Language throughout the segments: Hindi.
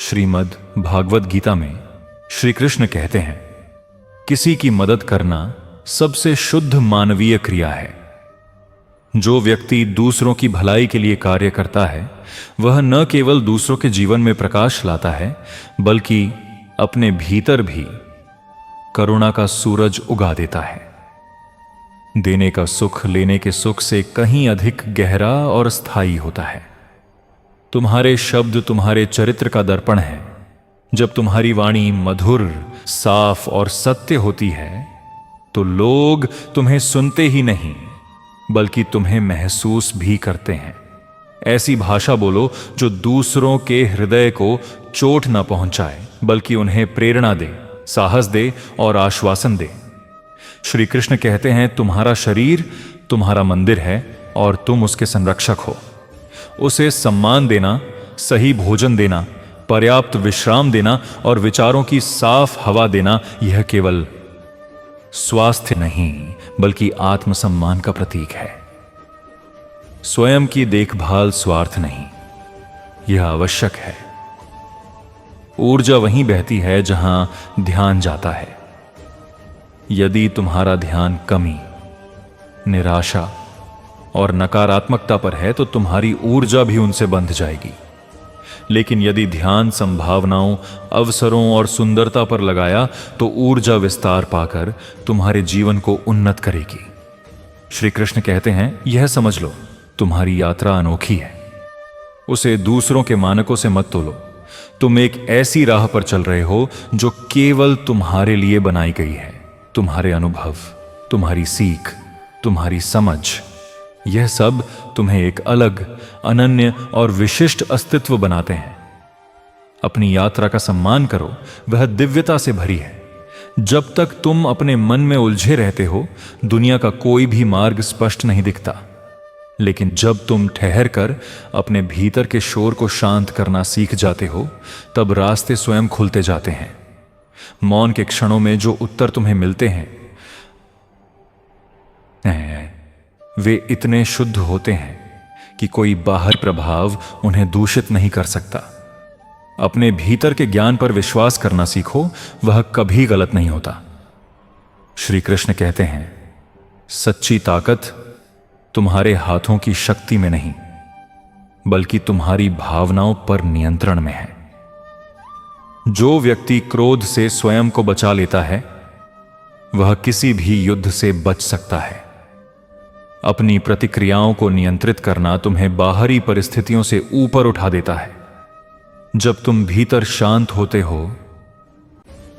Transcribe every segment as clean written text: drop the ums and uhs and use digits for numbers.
श्रीमद् भागवत गीता में श्री कृष्ण कहते हैं, किसी की मदद करना सबसे शुद्ध मानवीय क्रिया है। जो व्यक्ति दूसरों की भलाई के लिए कार्य करता है वह न केवल दूसरों के जीवन में प्रकाश लाता है बल्कि अपने भीतर भी करुणा का सूरज उगा देता है। देने का सुख लेने के सुख से कहीं अधिक गहरा और स्थायी होता है। तुम्हारे शब्द तुम्हारे चरित्र का दर्पण है। जब तुम्हारी वाणी मधुर, साफ और सत्य होती है तो लोग तुम्हें सुनते ही नहीं बल्कि तुम्हें महसूस भी करते हैं। ऐसी भाषा बोलो जो दूसरों के हृदय को चोट न पहुंचाए बल्कि उन्हें प्रेरणा दे, साहस दे और आश्वासन दे। श्री कृष्ण कहते हैं, तुम्हारा शरीर तुम्हारा मंदिर है और तुम उसके संरक्षक हो। उसे सम्मान देना, सही भोजन देना, पर्याप्त विश्राम देना और विचारों की साफ हवा देना यह केवल स्वास्थ्य नहीं बल्कि आत्मसम्मान का प्रतीक है। स्वयं की देखभाल स्वार्थ नहीं, यह आवश्यक है। ऊर्जा वहीं बहती है जहां ध्यान जाता है। यदि तुम्हारा ध्यान कमी, निराशा और नकारात्मकता पर है तो तुम्हारी ऊर्जा भी उनसे बंध जाएगी। लेकिन यदि ध्यान संभावनाओं, अवसरों और सुंदरता पर लगाया तो ऊर्जा विस्तार पाकर तुम्हारे जीवन को उन्नत करेगी। श्री कृष्ण कहते हैं, यह समझ लो, तुम्हारी यात्रा अनोखी है। उसे दूसरों के मानकों से मत तोलो। तुम एक ऐसी राह पर चल रहे हो जो केवल तुम्हारे लिए बनाई गई है। तुम्हारे अनुभव, तुम्हारी सीख, तुम्हारी समझ, यह सब तुम्हें एक अलग, अनन्य और विशिष्ट अस्तित्व बनाते हैं। अपनी यात्रा का सम्मान करो, वह दिव्यता से भरी है। जब तक तुम अपने मन में उलझे रहते हो दुनिया का कोई भी मार्ग स्पष्ट नहीं दिखता। लेकिन जब तुम ठहर कर अपने भीतर के शोर को शांत करना सीख जाते हो तब रास्ते स्वयं खुलते जाते हैं। मौन के क्षणों में जो उत्तर तुम्हें मिलते हैं वे इतने शुद्ध होते हैं कि कोई बाहर प्रभाव उन्हें दूषित नहीं कर सकता। अपने भीतर के ज्ञान पर विश्वास करना सीखो, वह कभी गलत नहीं होता। श्री कृष्ण कहते हैं, सच्ची ताकत तुम्हारे हाथों की शक्ति में नहीं बल्कि तुम्हारी भावनाओं पर नियंत्रण में है। जो व्यक्ति क्रोध से स्वयं को बचा लेता है वह किसी भी युद्ध से बच सकता है। अपनी प्रतिक्रियाओं को नियंत्रित करना तुम्हें बाहरी परिस्थितियों से ऊपर उठा देता है। जब तुम भीतर शांत होते हो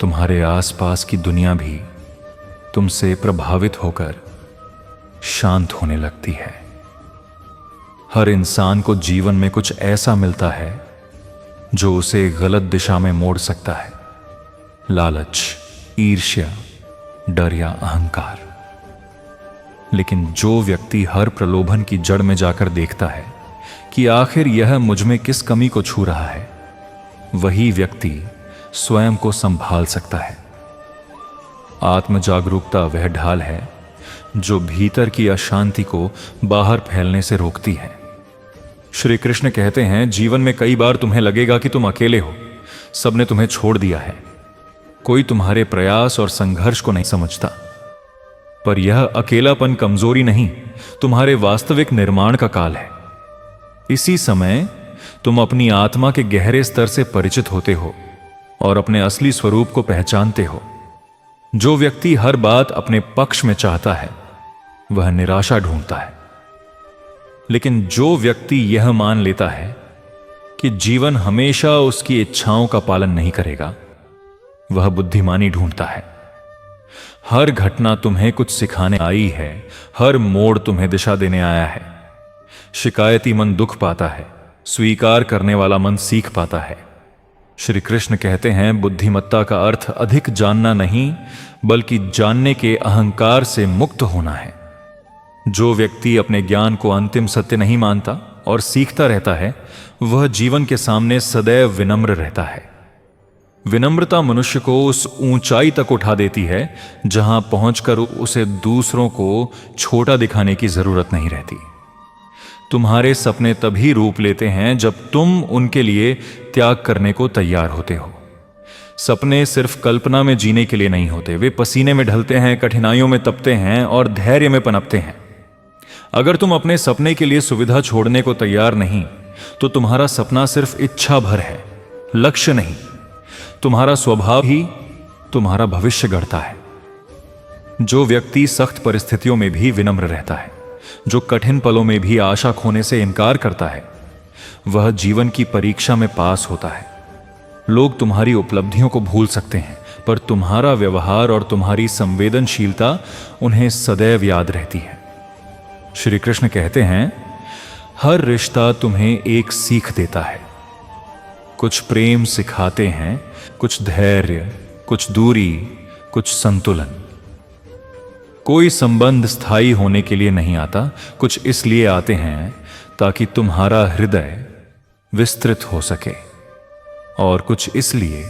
तुम्हारे आसपास की दुनिया भी तुमसे प्रभावित होकर शांत होने लगती है। हर इंसान को जीवन में कुछ ऐसा मिलता है जो उसे गलत दिशा में मोड़ सकता है। लालच, ईर्ष्या, डर या अहंकार। लेकिन जो व्यक्ति हर प्रलोभन की जड़ में जाकर देखता है कि आखिर यह मुझ में किस कमी को छू रहा है, वही व्यक्ति स्वयं को संभाल सकता है। आत्म जागरूकता वह ढाल है जो भीतर की अशांति को बाहर फैलने से रोकती है। श्री कृष्ण कहते हैं, जीवन में कई बार तुम्हें लगेगा कि तुम अकेले हो, सबने तुम्हें छोड़ दिया है। कोई तुम्हारे प्रयास और संघर्ष को नहीं समझता। पर यह अकेलापन कमजोरी नहीं, तुम्हारे वास्तविक निर्माण का काल है। इसी समय तुम अपनी आत्मा के गहरे स्तर से परिचित होते हो और अपने असली स्वरूप को पहचानते हो। जो व्यक्ति हर बात अपने पक्ष में चाहता है वह निराशा ढूंढता है। लेकिन जो व्यक्ति यह मान लेता है कि जीवन हमेशा उसकी इच्छाओं का पालन नहीं करेगा वह बुद्धिमानी ढूंढता है। हर घटना तुम्हें कुछ सिखाने आई है, हर मोड़ तुम्हें दिशा देने आया है। शिकायती मन दुख पाता है, स्वीकार करने वाला मन सीख पाता है। श्री कृष्ण कहते हैं, बुद्धिमत्ता का अर्थ अधिक जानना नहीं बल्कि जानने के अहंकार से मुक्त होना है। जो व्यक्ति अपने ज्ञान को अंतिम सत्य नहीं मानता और सीखता रहता है वह जीवन के सामने सदैव विनम्र रहता है। विनम्रता मनुष्य को उस ऊंचाई तक उठा देती है जहां पहुंचकर उसे दूसरों को छोटा दिखाने की जरूरत नहीं रहती। तुम्हारे सपने तभी रूप लेते हैं जब तुम उनके लिए त्याग करने को तैयार होते हो। सपने सिर्फ कल्पना में जीने के लिए नहीं होते, वे पसीने में ढलते हैं, कठिनाइयों में तपते हैं और धैर्य में पनपते हैं। अगर तुम अपने सपने के लिए सुविधा छोड़ने को तैयार नहीं, तो तुम्हारा सपना सिर्फ इच्छा भर है, लक्ष्य नहीं। तुम्हारा स्वभाव ही तुम्हारा भविष्य गढ़ता है। जो व्यक्ति सख्त परिस्थितियों में भी विनम्र रहता है, जो कठिन पलों में भी आशा खोने से इनकार करता है, वह जीवन की परीक्षा में पास होता है। लोग तुम्हारी उपलब्धियों को भूल सकते हैं, पर तुम्हारा व्यवहार और तुम्हारी संवेदनशीलता उन्हें सदैव याद रहती है। श्री कृष्ण कहते हैं, हर रिश्ता तुम्हें एक सीख देता है। कुछ प्रेम सिखाते हैं, कुछ धैर्य, कुछ दूरी, कुछ संतुलन। कोई संबंध स्थायी होने के लिए नहीं आता, कुछ इसलिए आते हैं ताकि तुम्हारा हृदय विस्तृत हो सके, और कुछ इसलिए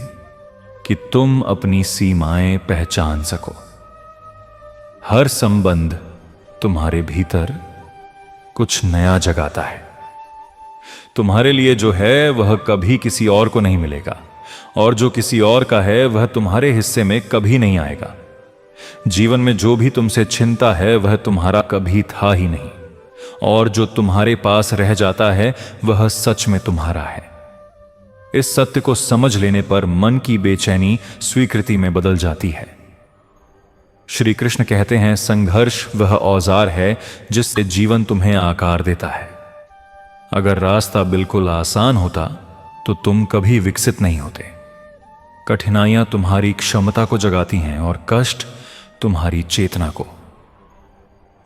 कि तुम अपनी सीमाएं पहचान सको। हर संबंध तुम्हारे भीतर कुछ नया जगाता है। तुम्हारे लिए जो है वह कभी किसी और को नहीं मिलेगा, और जो किसी और का है वह तुम्हारे हिस्से में कभी नहीं आएगा। जीवन में जो भी तुमसे छिनता है वह तुम्हारा कभी था ही नहीं, और जो तुम्हारे पास रह जाता है वह सच में तुम्हारा है। इस सत्य को समझ लेने पर मन की बेचैनी स्वीकृति में बदल जाती है। श्री कृष्ण कहते हैं, संघर्ष वह औजार है जिससे जीवन तुम्हें आकार देता है। अगर रास्ता बिल्कुल आसान होता तो तुम कभी विकसित नहीं होते। कठिनाइयां तुम्हारी क्षमता को जगाती हैं और कष्ट तुम्हारी चेतना को।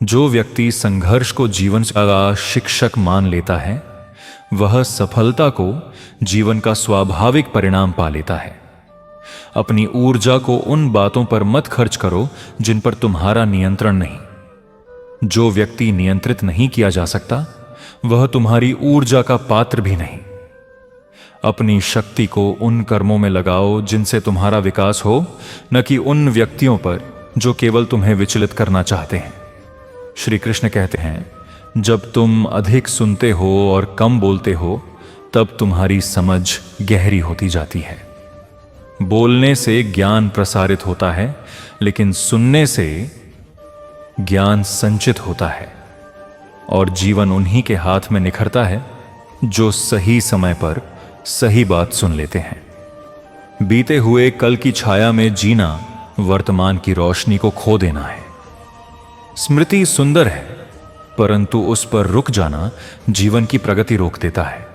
जो व्यक्ति संघर्ष को जीवन का शिक्षक मान लेता है, वह सफलता को जीवन का स्वाभाविक परिणाम पा लेता है। अपनी ऊर्जा को उन बातों पर मत खर्च करो जिन पर तुम्हारा नियंत्रण नहीं। जो व्यक्ति नियंत्रित नहीं किया जा सकता, वह तुम्हारी ऊर्जा का पात्र भी नहीं। अपनी शक्ति को उन कर्मों में लगाओ जिनसे तुम्हारा विकास हो, न कि उन व्यक्तियों पर जो केवल तुम्हें विचलित करना चाहते हैं। श्री कृष्ण कहते हैं, जब तुम अधिक सुनते हो और कम बोलते हो, तब तुम्हारी समझ गहरी होती जाती है। बोलने से ज्ञान प्रसारित होता है, लेकिन सुनने से ज्ञान संचित होता है, और जीवन उन्हीं के हाथ में निखरता है जो सही समय पर सही बात सुन लेते हैं। बीते हुए कल की छाया में जीना वर्तमान की रोशनी को खो देना है। स्मृति सुंदर है, परंतु उस पर रुक जाना जीवन की प्रगति रोक देता है।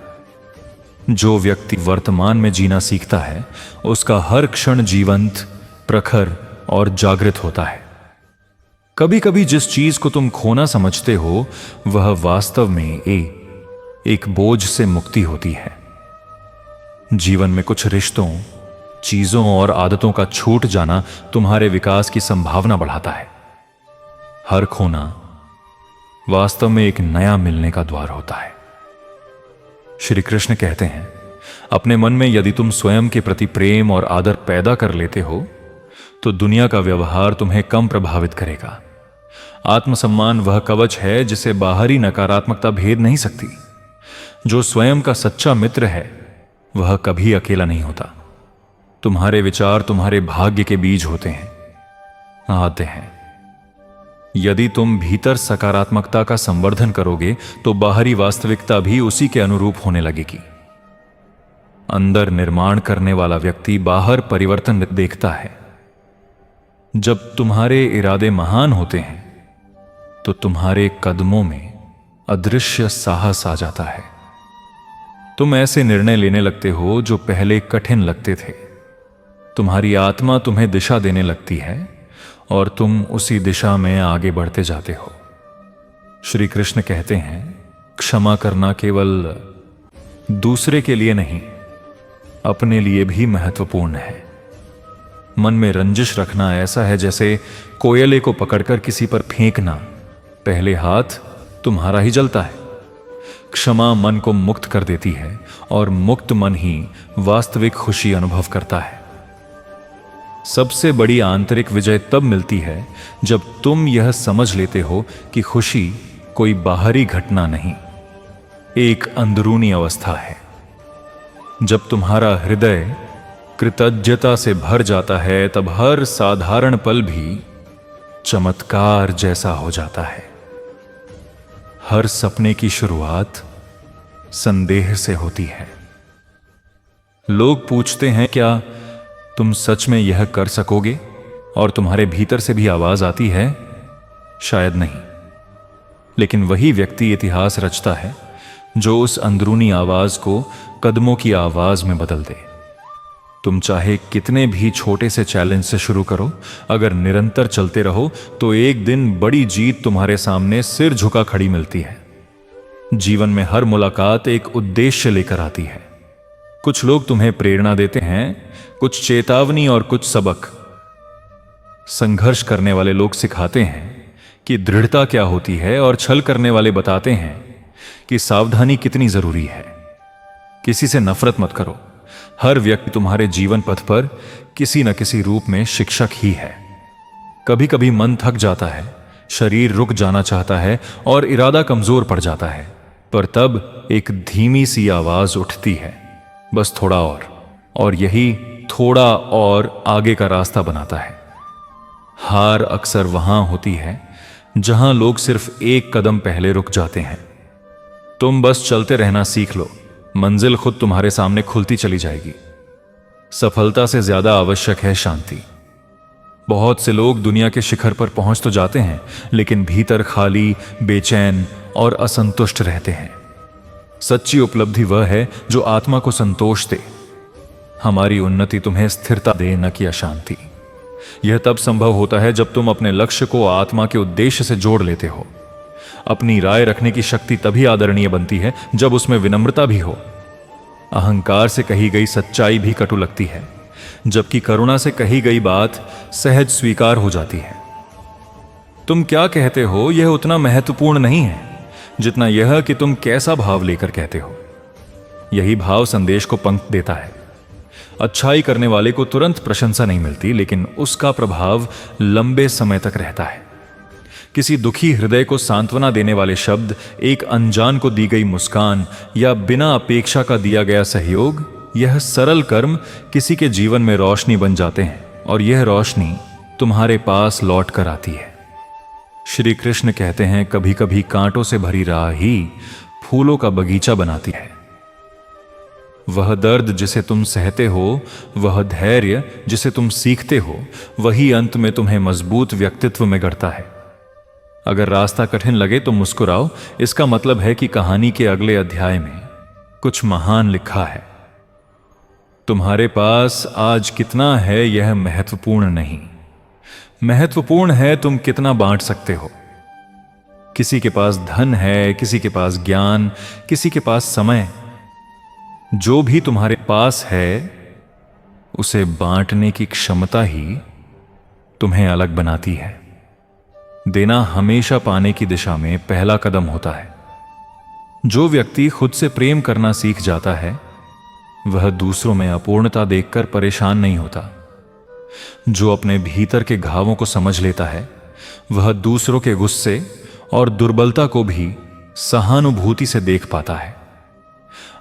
जो व्यक्ति वर्तमान में जीना सीखता है, उसका हर क्षण जीवंत, प्रखर और जागृत होता है। कभी कभी जिस चीज को तुम खोना समझते हो, वह वास्तव में एक बोझ से मुक्ति होती है। जीवन में कुछ रिश्तों, चीजों और आदतों का छूट जाना तुम्हारे विकास की संभावना बढ़ाता है। हर खोना वास्तव में एक नया मिलने का द्वार होता है। श्री कृष्ण कहते हैं, अपने मन में यदि तुम स्वयं के प्रति प्रेम और आदर पैदा कर लेते हो, तो दुनिया का व्यवहार तुम्हें कम प्रभावित करेगा। आत्मसम्मान वह कवच है जिसे बाहरी नकारात्मकता भेद नहीं सकती। जो स्वयं का सच्चा मित्र है, वह कभी अकेला नहीं होता। तुम्हारे विचार तुम्हारे भाग्य के बीज होते हैं, आते हैं। यदि तुम भीतर सकारात्मकता का संवर्धन करोगे, तो बाहरी वास्तविकता भी उसी के अनुरूप होने लगेगी। अंदर निर्माण करने वाला व्यक्ति बाहर परिवर्तन देखता है। जब तुम्हारे इरादे महान होते हैं, तो तुम्हारे कदमों में अदृश्य साहस आ जाता है। तुम ऐसे निर्णय लेने लगते हो जो पहले कठिन लगते थे। तुम्हारी आत्मा तुम्हें दिशा देने लगती है और तुम उसी दिशा में आगे बढ़ते जाते हो। श्री कृष्ण कहते हैं, क्षमा करना केवल दूसरे के लिए नहीं, अपने लिए भी महत्वपूर्ण है। मन में रंजिश रखना ऐसा है जैसे कोयले को पकड़कर किसी पर फेंकना, पहले हाथ तुम्हारा ही जलता है। क्षमा मन को मुक्त कर देती है, और मुक्त मन ही वास्तविक खुशी अनुभव करता है। सबसे बड़ी आंतरिक विजय तब मिलती है जब तुम यह समझ लेते हो कि खुशी कोई बाहरी घटना नहीं, एक अंदरूनी अवस्था है। जब तुम्हारा हृदय कृतज्ञता से भर जाता है तब हर साधारण पल भी चमत्कार जैसा हो जाता है। हर सपने की शुरुआत संदेह से होती है। लोग पूछते हैं, क्या तुम सच में यह कर सकोगे? और तुम्हारे भीतर से भी आवाज आती है, शायद नहीं। लेकिन वही व्यक्ति इतिहास रचता है जो उस अंदरूनी आवाज को कदमों की आवाज में बदल दे। तुम चाहे कितने भी छोटे से चैलेंज से शुरू करो, अगर निरंतर चलते रहो तो एक दिन बड़ी जीत तुम्हारे सामने सिर झुका खड़ी मिलती है। जीवन में हर मुलाकात एक उद्देश्य लेकर आती है। कुछ लोग तुम्हें प्रेरणा देते हैं, कुछ चेतावनी और कुछ सबक। संघर्ष करने वाले लोग सिखाते हैं कि दृढ़ता क्या होती है, और छल करने वाले बताते हैं कि सावधानी कितनी जरूरी है। किसी से नफरत मत करो। हर व्यक्ति तुम्हारे जीवन पथ पर किसी न किसी रूप में शिक्षक ही है। कभी कभी मन थक जाता है, शरीर रुक जाना चाहता है और इरादा कमजोर पड़ जाता है, पर तब एक धीमी सी आवाज उठती है, बस थोड़ा और यही थोड़ा और आगे का रास्ता बनाता है। हार अक्सर वहां होती है जहां लोग सिर्फ एक कदम पहले रुक जाते हैं। तुम बस चलते रहना सीख लो, मंजिल खुद तुम्हारे सामने खुलती चली जाएगी। सफलता से ज्यादा आवश्यक है शांति। बहुत से लोग दुनिया के शिखर पर पहुंच तो जाते हैं, लेकिन भीतर खाली, बेचैन और असंतुष्ट रहते हैं। सच्ची उपलब्धि वह है जो आत्मा को संतोष दे। हमारी उन्नति तुम्हें स्थिरता दे, न कि अशांति। यह तब संभव होता है जब तुम अपने लक्ष्य को आत्मा के उद्देश्य से जोड़ लेते हो। अपनी राय रखने की शक्ति तभी आदरणीय बनती है जब उसमें विनम्रता भी हो। अहंकार से कही गई सच्चाई भी कटु लगती है, जबकि करुणा से कही गई बात सहज स्वीकार हो जाती है। तुम क्या कहते हो यह उतना महत्वपूर्ण नहीं है जितना यह कि तुम कैसा भाव लेकर कहते हो। यही भाव संदेश को पंख देता है। अच्छाई करने वाले को तुरंत प्रशंसा नहीं मिलती, लेकिन उसका प्रभाव लंबे समय तक रहता है। किसी दुखी हृदय को सांत्वना देने वाले शब्द, एक अनजान को दी गई मुस्कान या बिना अपेक्षा का दिया गया सहयोग, यह सरल कर्म किसी के जीवन में रोशनी बन जाते हैं, और यह रोशनी तुम्हारे पास लौट कर आती है। श्री कृष्ण कहते हैं, कभी कभी कांटों से भरी राह ही फूलों का बगीचा बनाती है। वह दर्द जिसे तुम सहते हो, वह धैर्य जिसे तुम सीखते हो, वही अंत में तुम्हें मजबूत व्यक्तित्व में गढ़ता है। अगर रास्ता कठिन लगे तो मुस्कुराओ, इसका मतलब है कि कहानी के अगले अध्याय में कुछ महान लिखा है। तुम्हारे पास आज कितना है यह महत्वपूर्ण नहीं, महत्वपूर्ण है तुम कितना बांट सकते हो। किसी के पास धन है, किसी के पास ज्ञान, किसी के पास समय। जो भी तुम्हारे पास है उसे बांटने की क्षमता ही तुम्हें अलग बनाती है। देना हमेशा पाने की दिशा में पहला कदम होता है। जो व्यक्ति खुद से प्रेम करना सीख जाता है वह दूसरों में अपूर्णता देखकर परेशान नहीं होता। जो अपने भीतर के घावों को समझ लेता है वह दूसरों के गुस्से और दुर्बलता को भी सहानुभूति से देख पाता है।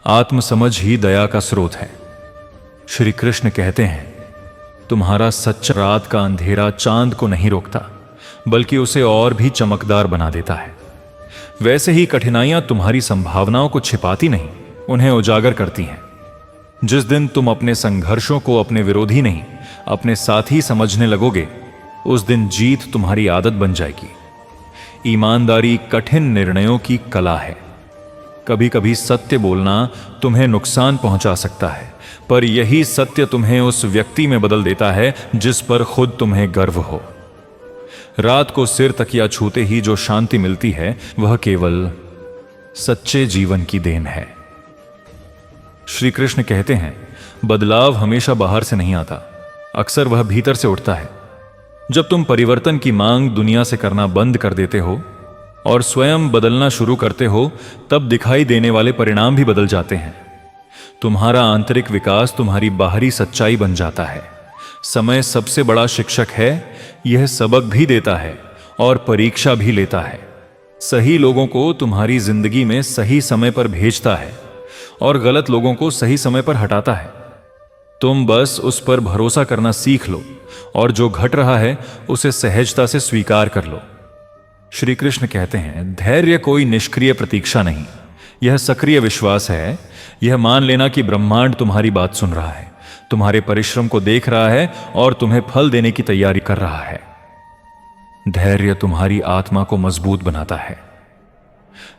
आत्मसमझ ही दया का स्रोत है। श्री कृष्ण कहते हैं, तुम्हारा सच्चा रात का अंधेरा चांद को नहीं रोकता, बल्कि उसे और भी चमकदार बना देता है। वैसे ही कठिनाइयां तुम्हारी संभावनाओं को छिपाती नहीं, उन्हें उजागर करती हैं। जिस दिन तुम अपने संघर्षों को अपने विरोधी नहीं, अपने साथी समझने लगोगे, उस दिन जीत तुम्हारी आदत बन जाएगी। ईमानदारी कठिन निर्णयों की कला है। कभी कभी सत्य बोलना तुम्हें नुकसान पहुंचा सकता है, पर यही सत्य तुम्हें उस व्यक्ति में बदल देता है जिस पर खुद तुम्हें गर्व हो। रात को सिर तकिया छूते ही जो शांति मिलती है वह केवल सच्चे जीवन की देन है। श्री कृष्ण कहते हैं, बदलाव हमेशा बाहर से नहीं आता, अक्सर वह भीतर से उठता है। जब तुम परिवर्तन की मांग दुनिया से करना बंद कर देते हो और स्वयं बदलना शुरू करते हो, तब दिखाई देने वाले परिणाम भी बदल जाते हैं। तुम्हारा आंतरिक विकास तुम्हारी बाहरी सच्चाई बन जाता है। समय सबसे बड़ा शिक्षक है, यह सबक भी देता है और परीक्षा भी लेता है। सही लोगों को तुम्हारी जिंदगी में सही समय पर भेजता है और गलत लोगों को सही समय पर हटाता है। तुम बस उस पर भरोसा करना सीख लो और जो घट रहा है उसे सहजता से स्वीकार कर लो। श्री कृष्ण कहते हैं, धैर्य कोई निष्क्रिय प्रतीक्षा नहीं, यह सक्रिय विश्वास है। यह मान लेना कि ब्रह्मांड तुम्हारी बात सुन रहा है, तुम्हारे परिश्रम को देख रहा है और तुम्हें फल देने की तैयारी कर रहा है। धैर्य तुम्हारी आत्मा को मजबूत बनाता है।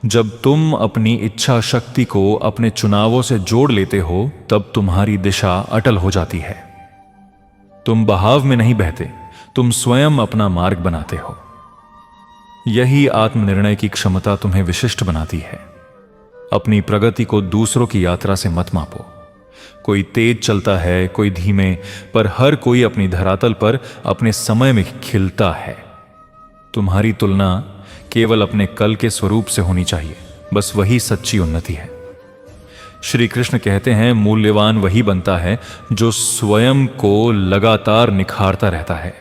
जब तुम अपनी इच्छा शक्ति को अपने चुनावों से जोड़ लेते हो, तब तुम्हारी दिशा अटल हो जाती है। तुम बहाव में नहीं बहते, तुम स्वयं अपना मार्ग बनाते हो। यही आत्मनिर्णय की क्षमता तुम्हें विशिष्ट बनाती है। अपनी प्रगति को दूसरों की यात्रा से मत मापो। कोई तेज चलता है, कोई धीमे, पर हर कोई अपनी धरातल पर अपने समय में खिलता है। तुम्हारी तुलना केवल अपने कल के स्वरूप से होनी चाहिए, बस वही सच्ची उन्नति है। श्री कृष्ण कहते हैं, मूल्यवान वही बनता है जो स्वयं को लगातार निखारता रहता है।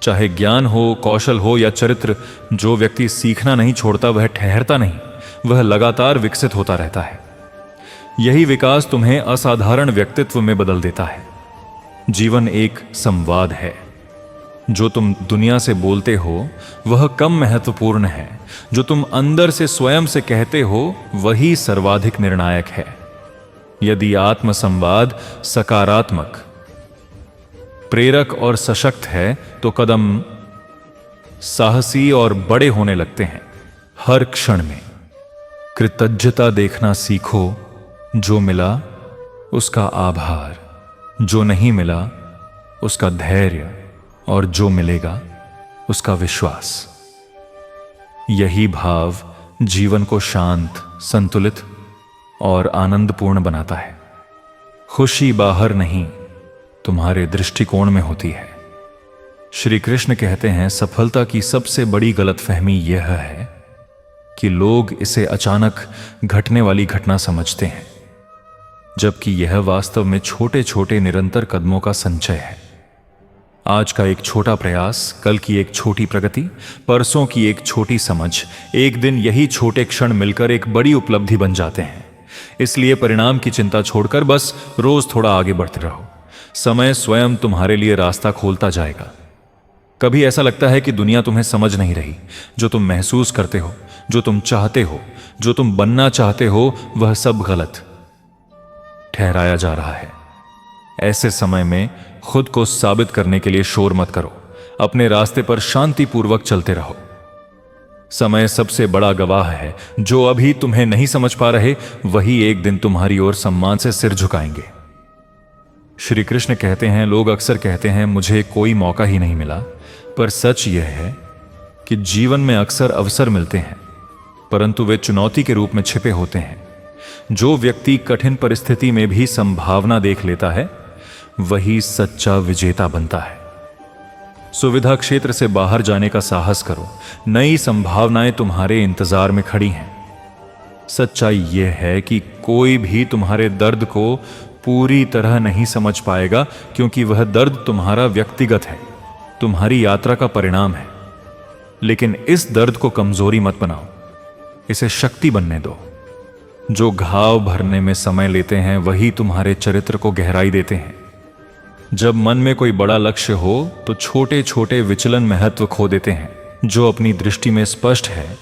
चाहे ज्ञान हो, कौशल हो या चरित्र, जो व्यक्ति सीखना नहीं छोड़ता वह ठहरता नहीं, वह लगातार विकसित होता रहता है। यही विकास तुम्हें असाधारण व्यक्तित्व में बदल देता है। जीवन एक संवाद है। जो तुम दुनिया से बोलते हो वह कम महत्वपूर्ण है, जो तुम अंदर से स्वयं से कहते हो वही सर्वाधिक निर्णायक है। यदि आत्म संवाद सकारात्मक, प्रेरक और सशक्त है तो कदम साहसी और बड़े होने लगते हैं। हर क्षण में कृतज्ञता देखना सीखो। जो मिला उसका आभार, जो नहीं मिला उसका धैर्य, और जो मिलेगा उसका विश्वास। यही भाव जीवन को शांत, संतुलित और आनंदपूर्ण बनाता है। खुशी बाहर नहीं, तुम्हारे दृष्टिकोण में होती है। श्री कृष्ण कहते हैं, सफलता की सबसे बड़ी गलतफहमी यह है कि लोग इसे अचानक घटने वाली घटना समझते हैं, जबकि यह वास्तव में छोटे छोटे निरंतर कदमों का संचय है। आज का एक छोटा प्रयास, कल की एक छोटी प्रगति, परसों की एक छोटी समझ, एक दिन यही छोटे क्षण मिलकर एक बड़ी उपलब्धि बन जाते हैं। इसलिए परिणाम की चिंता छोड़कर बस रोज थोड़ा आगे बढ़ते रहो। समय स्वयं तुम्हारे लिए रास्ता खोलता जाएगा। कभी ऐसा लगता है कि दुनिया तुम्हें समझ नहीं रही। जो तुम महसूस करते हो, जो तुम चाहते हो, जो तुम बनना चाहते हो, वह सब गलत ठहराया जा रहा है। ऐसे समय में खुद को साबित करने के लिए शोर मत करो। अपने रास्ते पर शांतिपूर्वक चलते रहो। समय सबसे बड़ा गवाह है। जो अभी तुम्हें नहीं समझ पा रहे, वही एक दिन तुम्हारी ओर सम्मान से सिर झुकाएंगे। श्री कृष्ण कहते हैं, लोग अक्सर कहते हैं मुझे कोई मौका ही नहीं मिला, पर सच यह है कि जीवन में अक्सर अवसर मिलते हैं, परंतु वे चुनौती के रूप में छिपे होते हैं। जो व्यक्ति कठिन परिस्थिति में भी संभावना देख लेता है, वही सच्चा विजेता बनता है। सुविधा क्षेत्र से बाहर जाने का साहस करो। नई संभावनाएं तुम्हारे इंतजार में खड़ी हैं। सच्चाई यह है कि कोई भी तुम्हारे दर्द को पूरी तरह नहीं समझ पाएगा, क्योंकि वह दर्द तुम्हारा व्यक्तिगत है, तुम्हारी यात्रा का परिणाम है। लेकिन इस दर्द को कमजोरी मत बनाओ, इसे शक्ति बनने दो। जो घाव भरने में समय लेते हैं वही तुम्हारे चरित्र को गहराई देते हैं। जब मन में कोई बड़ा लक्ष्य हो तो छोटे छोटे विचलन महत्व खो देते हैं। जो अपनी दृष्टि में स्पष्ट है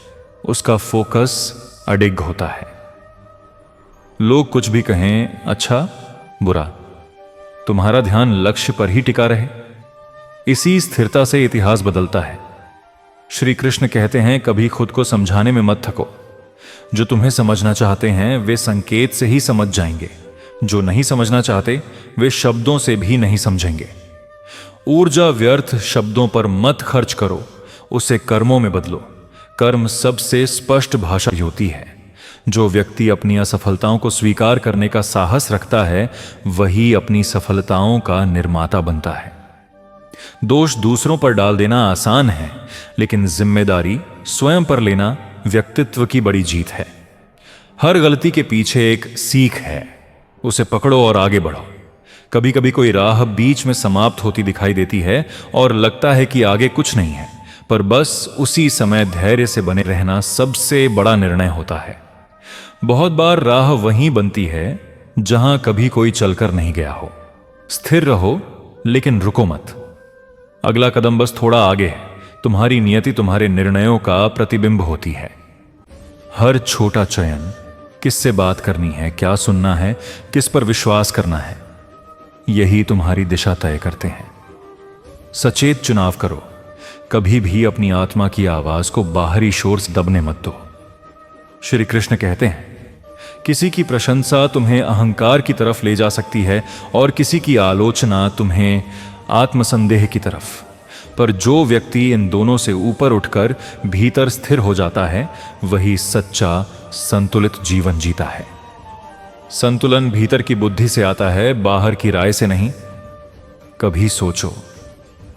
उसका फोकस अडिग होता है। लोग कुछ भी कहें, अच्छा बुरा, तुम्हारा ध्यान लक्ष्य पर ही टिका रहे। इसी स्थिरता से इतिहास बदलता है। श्री कृष्ण कहते हैं, कभी खुद को समझाने में मत थको। जो तुम्हें समझना चाहते हैं वे संकेत से ही समझ जाएंगे। जो नहीं समझना चाहते वे शब्दों से भी नहीं समझेंगे। ऊर्जा व्यर्थ शब्दों पर मत खर्च करो, उसे कर्मों में बदलो। कर्म सबसे स्पष्ट भाषा होती है। जो व्यक्ति अपनी असफलताओं को स्वीकार करने का साहस रखता है, वही अपनी सफलताओं का निर्माता बनता है। दोष दूसरों पर डाल देना आसान है, लेकिन जिम्मेदारी स्वयं पर लेना व्यक्तित्व की बड़ी जीत है। हर गलती के पीछे एक सीख है, उसे पकड़ो और आगे बढ़ो। कभी कभी कोई राह बीच में समाप्त होती दिखाई देती है और लगता है कि आगे कुछ नहीं है, पर बस उसी समय धैर्य से बने रहना सबसे बड़ा निर्णय होता है। बहुत बार राह वहीं बनती है जहां कभी कोई चलकर नहीं गया हो। स्थिर रहो लेकिन रुको मत। अगला कदम बस थोड़ा आगे है। तुम्हारी नियति तुम्हारे निर्णयों का प्रतिबिंब होती है। हर छोटा चयन, किससे बात करनी है, क्या सुनना है, किस पर विश्वास करना है, यही तुम्हारी दिशा तय करते हैं। सचेत चुनाव करो। कभी भी अपनी आत्मा की आवाज को बाहरी शोर से दबने मत दो। श्री कृष्ण कहते हैं, किसी की प्रशंसा तुम्हें अहंकार की तरफ ले जा सकती है और किसी की आलोचना तुम्हें आत्मसंदेह की तरफ। पर जो व्यक्ति इन दोनों से ऊपर उठकर भीतर स्थिर हो जाता है, वही सच्चा संतुलित जीवन जीता है। संतुलन भीतर की बुद्धि से आता है, बाहर की राय से नहीं। कभी सोचो,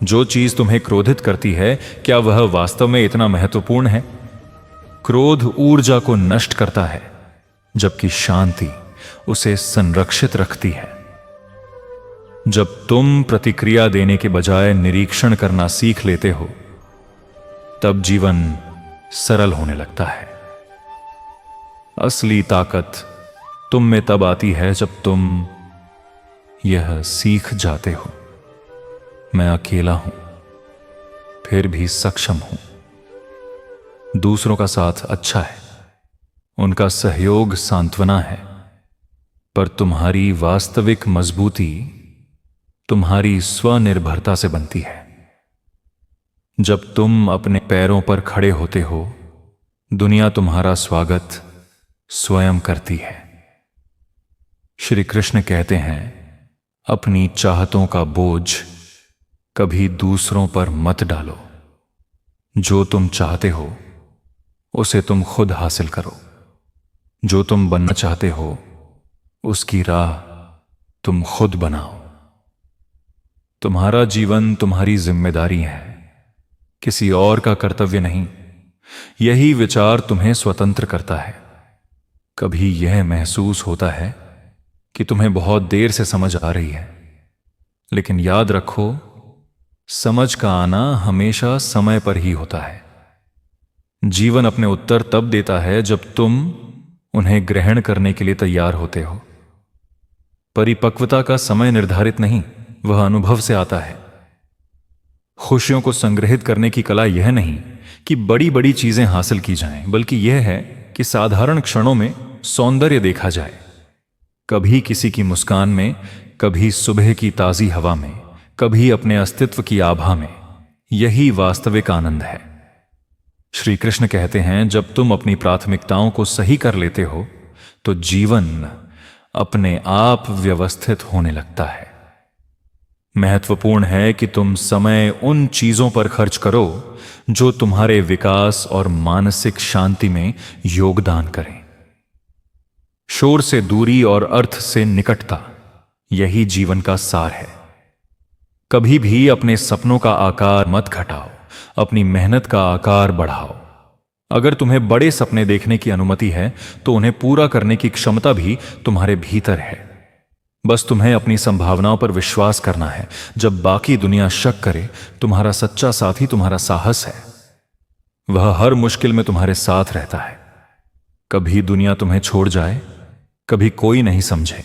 जो चीज तुम्हें क्रोधित करती है, क्या वह वास्तव में इतना महत्वपूर्ण है? क्रोध ऊर्जा को नष्ट करता है, जबकि शांति उसे संरक्षित रखती है। जब तुम प्रतिक्रिया देने के बजाय निरीक्षण करना सीख लेते हो, तब जीवन सरल होने लगता है। असली ताकत तुम में तब आती है जब तुम यह सीख जाते हो, मैं अकेला हूं, फिर भी सक्षम हूं। दूसरों का साथ अच्छा है, उनका सहयोग सांत्वना है, पर तुम्हारी वास्तविक मजबूती तुम्हारी स्वनिर्भरता से बनती है। जब तुम अपने पैरों पर खड़े होते हो, दुनिया तुम्हारा स्वागत स्वयं करती है। श्री कृष्ण कहते हैं, अपनी चाहतों का बोझ कभी दूसरों पर मत डालो। जो तुम चाहते हो उसे तुम खुद हासिल करो। जो तुम बनना चाहते हो उसकी राह तुम खुद बनाओ। तुम्हारा जीवन तुम्हारी जिम्मेदारी है, किसी और का कर्तव्य नहीं। यही विचार तुम्हें स्वतंत्र करता है। कभी यह महसूस होता है कि तुम्हें बहुत देर से समझ आ रही है, लेकिन याद रखो, समझ का आना हमेशा समय पर ही होता है। जीवन अपने उत्तर तब देता है जब तुम उन्हें ग्रहण करने के लिए तैयार होते हो। परिपक्वता का समय निर्धारित नहीं, वह अनुभव से आता है। खुशियों को संग्रहित करने की कला यह नहीं कि बड़ी बड़ी चीजें हासिल की जाएं, बल्कि यह है कि साधारण क्षणों में सौंदर्य देखा जाए। कभी किसी की मुस्कान में, कभी सुबह की ताजी हवा में, कभी अपने अस्तित्व की आभा में। यही वास्तविक आनंद है। श्री कृष्ण कहते हैं, जब तुम अपनी प्राथमिकताओं को सही कर लेते हो, तो जीवन अपने आप व्यवस्थित होने लगता है। महत्वपूर्ण है कि तुम समय उन चीजों पर खर्च करो जो तुम्हारे विकास और मानसिक शांति में योगदान करें। शोर से दूरी और अर्थ से निकटता, यही जीवन का सार है। कभी भी अपने सपनों का आकार मत घटाओ, अपनी मेहनत का आकार बढ़ाओ। अगर तुम्हें बड़े सपने देखने की अनुमति है, तो उन्हें पूरा करने की क्षमता भी तुम्हारे भीतर है। बस तुम्हें अपनी संभावनाओं पर विश्वास करना है। जब बाकी दुनिया शक करे, तुम्हारा सच्चा साथी तुम्हारा साहस है। वह हर मुश्किल में तुम्हारे साथ रहता है। कभी दुनिया तुम्हें छोड़ जाए, कभी कोई नहीं समझे,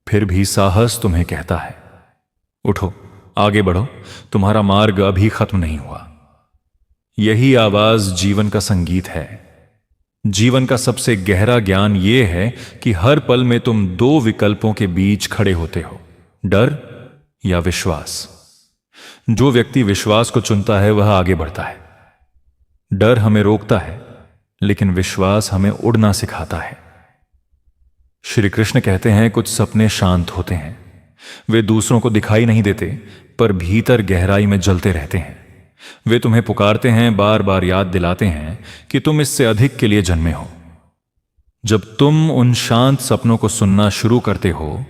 फिर भी साहस तुम्हें कहता है, उठो, आगे बढ़ो, तुम्हारा मार्ग अभी खत्म नहीं हुआ। यही आवाज जीवन का संगीत है। जीवन का सबसे गहरा ज्ञान यह है कि हर पल में तुम दो विकल्पों के बीच खड़े होते हो, डर या विश्वास। जो व्यक्ति विश्वास को चुनता है वह आगे बढ़ता है। डर हमें रोकता है, लेकिन विश्वास हमें उड़ना सिखाता है। श्री कृष्ण कहते हैं, कुछ सपने शांत होते हैं। वे दूसरों को दिखाई नहीं देते, पर भीतर गहराई में जलते रहते हैं। वे तुम्हें पुकारते हैं, बार बार याद दिलाते हैं कि तुम इससे अधिक के लिए जन्मे हो। जब तुम उन शांत सपनों को सुनना शुरू करते हो,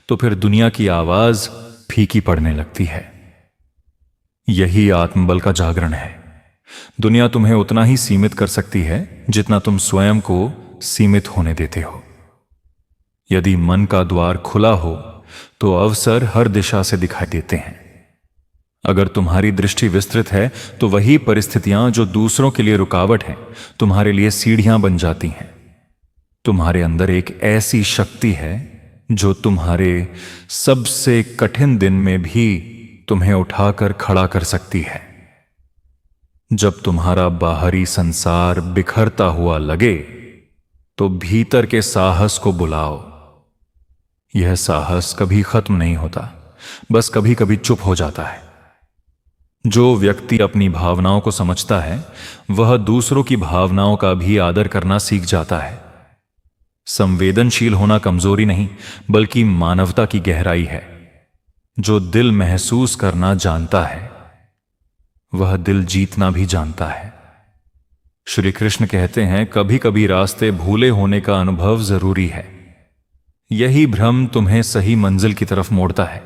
तो फिर दुनिया की आवाज फीकी पड़ने लगती है। यही आत्मबल का जागरण है। दुनिया तुम्हें उतना ही सीमित कर सकती है जितना तुम स्वयं को सीमित होने देते हो। यदि मन का द्वार खुला हो, तो अवसर हर दिशा से दिखाई देते हैं। अगर तुम्हारी दृष्टि विस्तृत है तो वही परिस्थितियां जो दूसरों के लिए रुकावट हैं, तुम्हारे लिए सीढ़ियां बन जाती हैं। तुम्हारे अंदर एक ऐसी शक्ति है जो तुम्हारे सबसे कठिन दिन में भी तुम्हें उठाकर खड़ा कर सकती है। जब तुम्हारा बाहरी संसार बिखरता हुआ लगे तो भीतर के साहस को बुलाओ। यह साहस कभी खत्म नहीं होता, बस कभी कभी चुप हो जाता है। जो व्यक्ति अपनी भावनाओं को समझता है वह दूसरों की भावनाओं का भी आदर करना सीख जाता है। संवेदनशील होना कमजोरी नहीं, बल्कि मानवता की गहराई है। जो दिल महसूस करना जानता है वह दिल जीतना भी जानता है। श्री कृष्ण कहते हैं, कभी कभी रास्ते भूले होने का अनुभव जरूरी है। यही भ्रम तुम्हें सही मंजिल की तरफ मोड़ता है।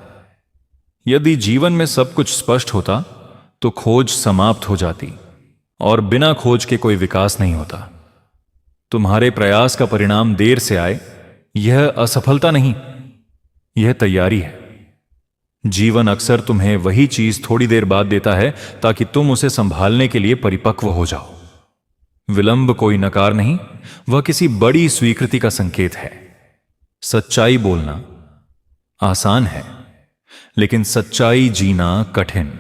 यदि जीवन में सब कुछ स्पष्ट होता तो खोज समाप्त हो जाती, और बिना खोज के कोई विकास नहीं होता। तुम्हारे प्रयास का परिणाम देर से आए, यह असफलता नहीं, यह तैयारी है। जीवन अक्सर तुम्हें वही चीज थोड़ी देर बाद देता है ताकि तुम उसे संभालने के लिए परिपक्व हो जाओ। विलंब कोई नकार नहीं, वह किसी बड़ी स्वीकृति का संकेत है। सच्चाई बोलना आसान है, लेकिन सच्चाई जीना कठिन।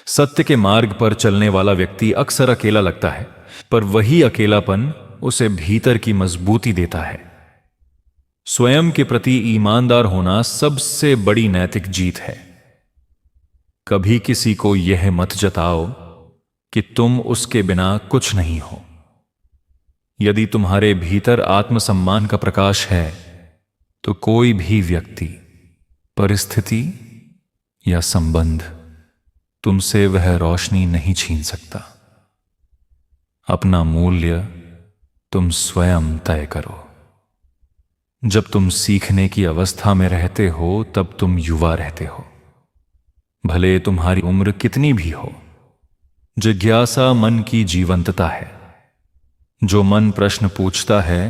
सत्य के मार्ग पर चलने वाला व्यक्ति अक्सर अकेला लगता है, पर वही अकेलापन उसे भीतर की मजबूती देता है। स्वयं के प्रति ईमानदार होना सबसे बड़ी नैतिक जीत है। कभी किसी को यह मत जताओ कि तुम उसके बिना कुछ नहीं हो। यदि तुम्हारे भीतर आत्मसम्मान का प्रकाश है तो कोई भी व्यक्ति, परिस्थिति या संबंध तुमसे वह रोशनी नहीं छीन सकता। अपना मूल्य तुम स्वयं तय करो। जब तुम सीखने की अवस्था में रहते हो तब तुम युवा रहते हो, भले तुम्हारी उम्र कितनी भी हो। जिज्ञासा मन की जीवंतता है। जो मन प्रश्न पूछता है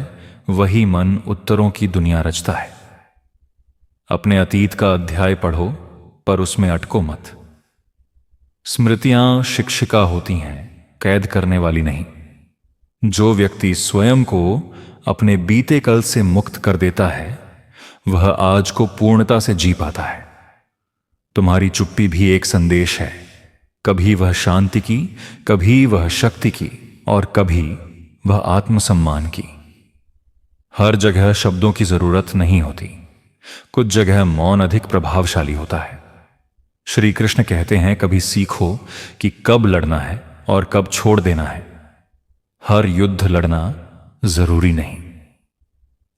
वही मन उत्तरों की दुनिया रचता है। अपने अतीत का अध्याय पढ़ो, पर उसमें अटको मत। स्मृतियां शिक्षिका होती हैं, कैद करने वाली नहीं। जो व्यक्ति स्वयं को अपने बीते कल से मुक्त कर देता है वह आज को पूर्णता से जी पाता है। तुम्हारी चुप्पी भी एक संदेश है। कभी वह शांति की, कभी वह शक्ति की, और कभी वह आत्मसम्मान की। हर जगह शब्दों की जरूरत नहीं होती। कुछ जगह मौन अधिक प्रभावशाली होता है। श्री कृष्ण कहते हैं, कभी सीखो कि कब लड़ना है और कब छोड़ देना है। हर युद्ध लड़ना जरूरी नहीं।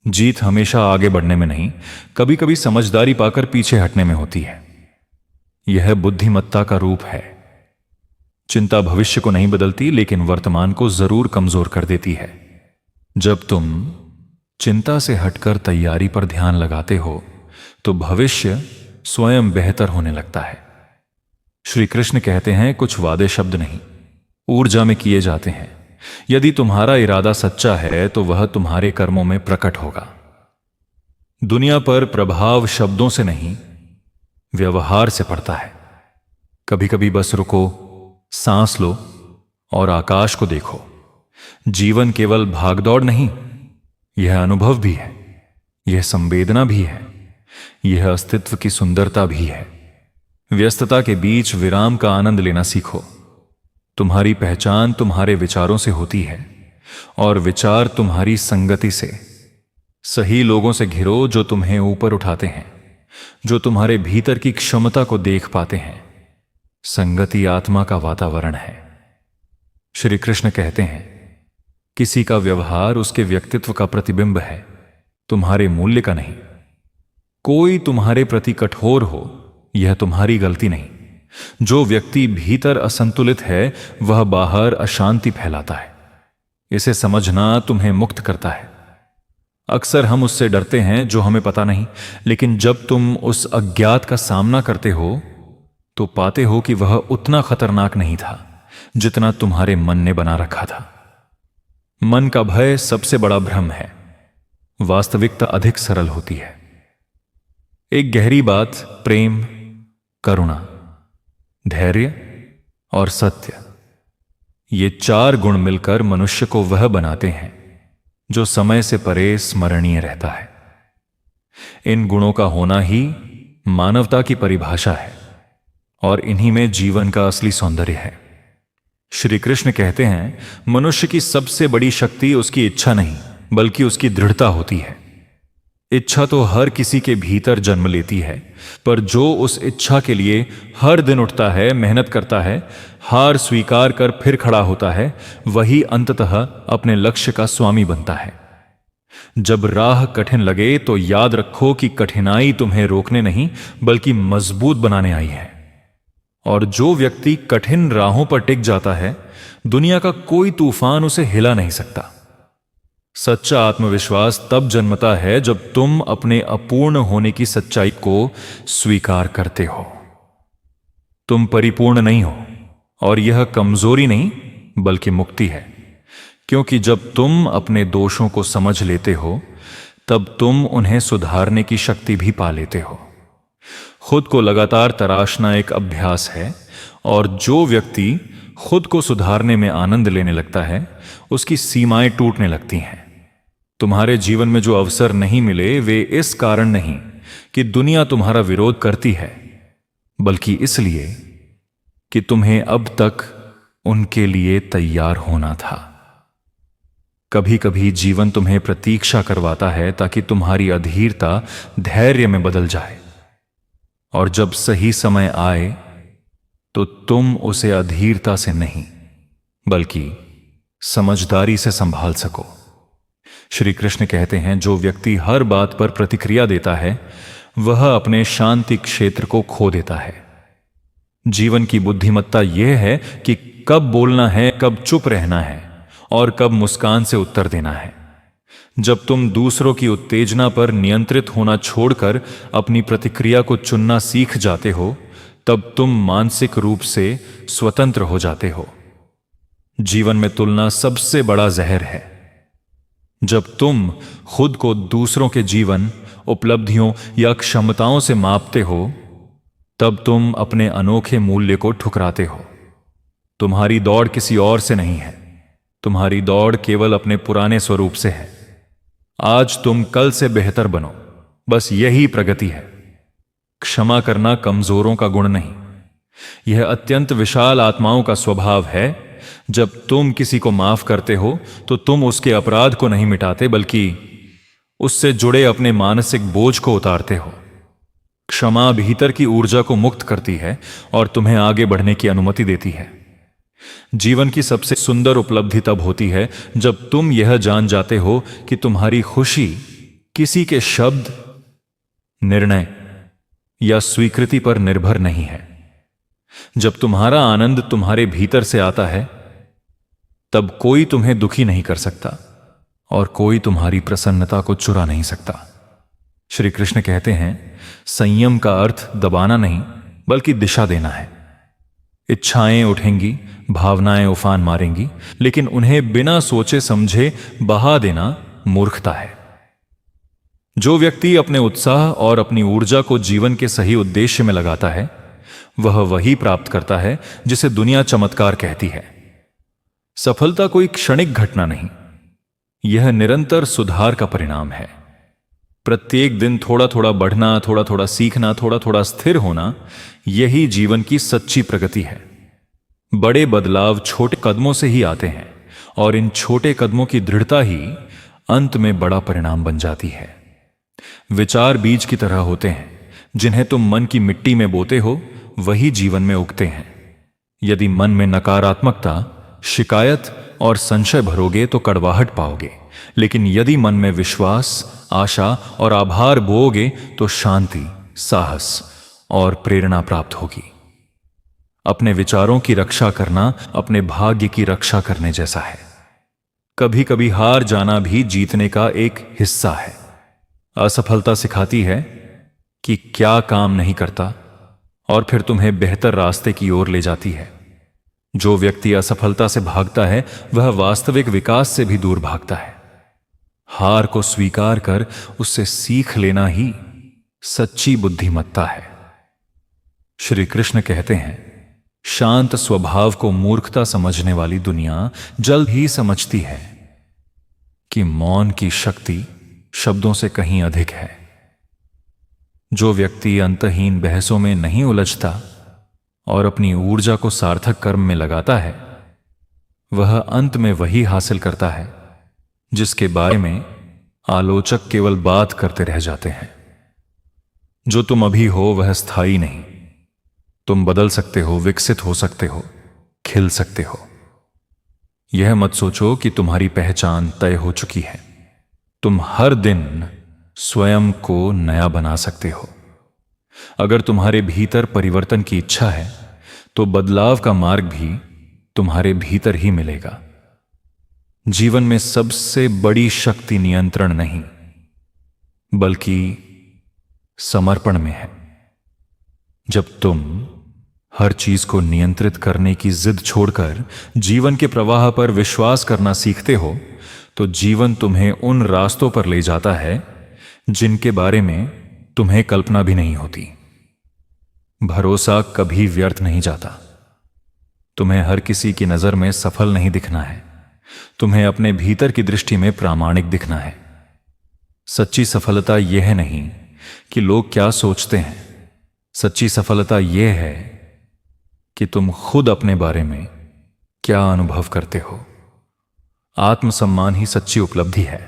जीत हमेशा आगे बढ़ने में नहीं, कभी कभी समझदारी पाकर पीछे हटने में होती है। यह बुद्धिमत्ता का रूप है। चिंता भविष्य को नहीं बदलती, लेकिन वर्तमान को जरूर कमजोर कर देती है। जब तुम चिंता से हटकर तैयारी पर ध्यान लगाते हो तो भविष्य स्वयं बेहतर होने लगता है। श्री कृष्ण कहते हैं, कुछ वादे शब्द नहीं, ऊर्जा में किए जाते हैं। यदि तुम्हारा इरादा सच्चा है तो वह तुम्हारे कर्मों में प्रकट होगा। दुनिया पर प्रभाव शब्दों से नहीं, व्यवहार से पड़ता है। कभी कभी बस रुको, सांस लो और आकाश को देखो। जीवन केवल भागदौड़ नहीं, यह अनुभव भी है, यह संवेदना भी है, यह अस्तित्व की सुंदरता भी है। व्यस्तता के बीच विराम का आनंद लेना सीखो। तुम्हारी पहचान तुम्हारे विचारों से होती है और विचार तुम्हारी संगति से। सही लोगों से घिरो जो तुम्हें ऊपर उठाते हैं, जो तुम्हारे भीतर की क्षमता को देख पाते हैं। संगति आत्मा का वातावरण है। श्री कृष्ण कहते हैं, किसी का व्यवहार उसके व्यक्तित्व का प्रतिबिंब है, तुम्हारे मूल्य का नहीं। कोई तुम्हारे प्रति कठोर हो, यह तुम्हारी गलती नहीं। जो व्यक्ति भीतर असंतुलित है वह बाहर अशांति फैलाता है। इसे समझना तुम्हें मुक्त करता है। अक्सर हम उससे डरते हैं जो हमें पता नहीं, लेकिन जब तुम उस अज्ञात का सामना करते हो तो पाते हो कि वह उतना खतरनाक नहीं था जितना तुम्हारे मन ने बना रखा था। मन का भय सबसे बड़ा भ्रम है। वास्तविकता अधिक सरल होती है। एक गहरी बात, प्रेम, करुणा, धैर्य और सत्य, ये चार गुण मिलकर मनुष्य को वह बनाते हैं जो समय से परे स्मरणीय रहता है। इन गुणों का होना ही मानवता की परिभाषा है और इन्हीं में जीवन का असली सौंदर्य है। श्री कृष्ण कहते हैं, मनुष्य की सबसे बड़ी शक्ति उसकी इच्छा नहीं बल्कि उसकी दृढ़ता होती है। इच्छा तो हर किसी के भीतर जन्म लेती है, पर जो उस इच्छा के लिए हर दिन उठता है, मेहनत करता है, हार स्वीकार कर फिर खड़ा होता है, वही अंततः अपने लक्ष्य का स्वामी बनता है। जब राह कठिन लगे तो याद रखो कि कठिनाई तुम्हें रोकने नहीं बल्कि मजबूत बनाने आई है। और जो व्यक्ति कठिन राहों पर टिक जाता है, दुनिया का कोई तूफान उसे हिला नहीं सकता। सच्चा आत्मविश्वास तब जन्मता है जब तुम अपने अपूर्ण होने की सच्चाई को स्वीकार करते हो। तुम परिपूर्ण नहीं हो और यह कमजोरी नहीं बल्कि मुक्ति है, क्योंकि जब तुम अपने दोषों को समझ लेते हो तब तुम उन्हें सुधारने की शक्ति भी पा लेते हो। खुद को लगातार तराशना एक अभ्यास है और जो व्यक्ति खुद को सुधारने में आनंद लेने लगता है, उसकी सीमाएं टूटने लगती हैं। तुम्हारे जीवन में जो अवसर नहीं मिले वे इस कारण नहीं कि दुनिया तुम्हारा विरोध करती है, बल्कि इसलिए कि तुम्हें अब तक उनके लिए तैयार होना था। कभी कभी जीवन तुम्हें प्रतीक्षा करवाता है ताकि तुम्हारी अधीरता धैर्य में बदल जाए, और जब सही समय आए तो तुम उसे अधीरता से नहीं बल्कि समझदारी से संभाल सको। श्री कृष्ण कहते हैं, जो व्यक्ति हर बात पर प्रतिक्रिया देता है वह अपने शांति क्षेत्र को खो देता है। जीवन की बुद्धिमत्ता यह है कि कब बोलना है, कब चुप रहना है और कब मुस्कान से उत्तर देना है। जब तुम दूसरों की उत्तेजना पर नियंत्रित होना छोड़कर अपनी प्रतिक्रिया को चुनना सीख जाते हो, तब तुम मानसिक रूप से स्वतंत्र हो जाते हो। जीवन में तुलना सबसे बड़ा जहर है। जब तुम खुद को दूसरों के जीवन, उपलब्धियों या क्षमताओं से मापते हो, तब तुम अपने अनोखे मूल्य को ठुकराते हो। तुम्हारी दौड़ किसी और से नहीं है, तुम्हारी दौड़ केवल अपने पुराने स्वरूप से है। आज तुम कल से बेहतर बनो, बस यही प्रगति है। क्षमा करना कमजोरों का गुण नहीं, यह अत्यंत विशाल आत्माओं का स्वभाव है। जब तुम किसी को माफ करते हो तो तुम उसके अपराध को नहीं मिटाते बल्कि उससे जुड़े अपने मानसिक बोझ को उतारते हो। क्षमा भीतर की ऊर्जा को मुक्त करती है और तुम्हें आगे बढ़ने की अनुमति देती है। जीवन की सबसे सुंदर उपलब्धि तब होती है जब तुम यह जान जाते हो कि तुम्हारी खुशी किसी के शब्द, निर्णय या स्वीकृति पर निर्भर नहीं है। जब तुम्हारा आनंद तुम्हारे भीतर से आता है, तब कोई तुम्हें दुखी नहीं कर सकता और कोई तुम्हारी प्रसन्नता को चुरा नहीं सकता। श्री कृष्ण कहते हैं, संयम का अर्थ दबाना नहीं बल्कि दिशा देना है। इच्छाएं उठेंगी, भावनाएं उफान मारेंगी, लेकिन उन्हें बिना सोचे समझे बहा देना मूर्खता है। जो व्यक्ति अपने उत्साह और अपनी ऊर्जा को जीवन के सही उद्देश्य में लगाता है, वह वही प्राप्त करता है जिसे दुनिया चमत्कार कहती है। सफलता कोई क्षणिक घटना नहीं, यह निरंतर सुधार का परिणाम है। प्रत्येक दिन थोड़ा थोड़ा बढ़ना, थोड़ा थोड़ा सीखना, थोड़ा थोड़ा स्थिर होना, यही जीवन की सच्ची प्रगति है। बड़े बदलाव छोटे कदमों से ही आते हैं और इन छोटे कदमों की दृढ़ता ही अंत में बड़ा परिणाम बन जाती है। विचार बीज की तरह होते हैं, जिन्हें तुम मन की मिट्टी में बोते हो वही जीवन में उगते हैं। यदि मन में नकारात्मकता, शिकायत और संशय भरोगे तो कड़वाहट पाओगे, लेकिन यदि मन में विश्वास, आशा और आभार बोओगे तो शांति, साहस और प्रेरणा प्राप्त होगी। अपने विचारों की रक्षा करना अपने भाग्य की रक्षा करने जैसा है। कभी कभी हार जाना भी जीतने का एक हिस्सा है। असफलता सिखाती है कि क्या काम नहीं करता और फिर तुम्हें बेहतर रास्ते की ओर ले जाती है। जो व्यक्ति असफलता से भागता है वह वास्तविक विकास से भी दूर भागता है। हार को स्वीकार कर उससे सीख लेना ही सच्ची बुद्धिमत्ता है। श्री कृष्ण कहते हैं, शांत स्वभाव को मूर्खता समझने वाली दुनिया जल्द ही समझती है कि मौन की शक्ति शब्दों से कहीं अधिक है। जो व्यक्ति अंतहीन बहसों में नहीं उलझता और अपनी ऊर्जा को सार्थक कर्म में लगाता है, वह अंत में वही हासिल करता है जिसके बारे में आलोचक केवल बात करते रह जाते हैं। जो तुम अभी हो वह स्थायी नहीं। तुम बदल सकते हो, विकसित हो सकते हो, खिल सकते हो। यह मत सोचो कि तुम्हारी पहचान तय हो चुकी है। तुम हर दिन स्वयं को नया बना सकते हो। अगर तुम्हारे भीतर परिवर्तन की इच्छा है तो बदलाव का मार्ग भी तुम्हारे भीतर ही मिलेगा। जीवन में सबसे बड़ी शक्ति नियंत्रण नहीं, बल्कि समर्पण में है। जब तुम हर चीज को नियंत्रित करने की जिद छोड़कर जीवन के प्रवाह पर विश्वास करना सीखते हो, तो जीवन तुम्हें उन रास्तों पर ले जाता है जिनके बारे में तुम्हें कल्पना भी नहीं होती। भरोसा कभी व्यर्थ नहीं जाता। तुम्हें हर किसी की नजर में सफल नहीं दिखना है। तुम्हें अपने भीतर की दृष्टि में प्रामाणिक दिखना है। सच्ची सफलता यह नहीं कि लोग क्या सोचते हैं। सच्ची सफलता यह है कि तुम खुद अपने बारे में क्या अनुभव करते हो। आत्मसम्मान ही सच्ची उपलब्धि है।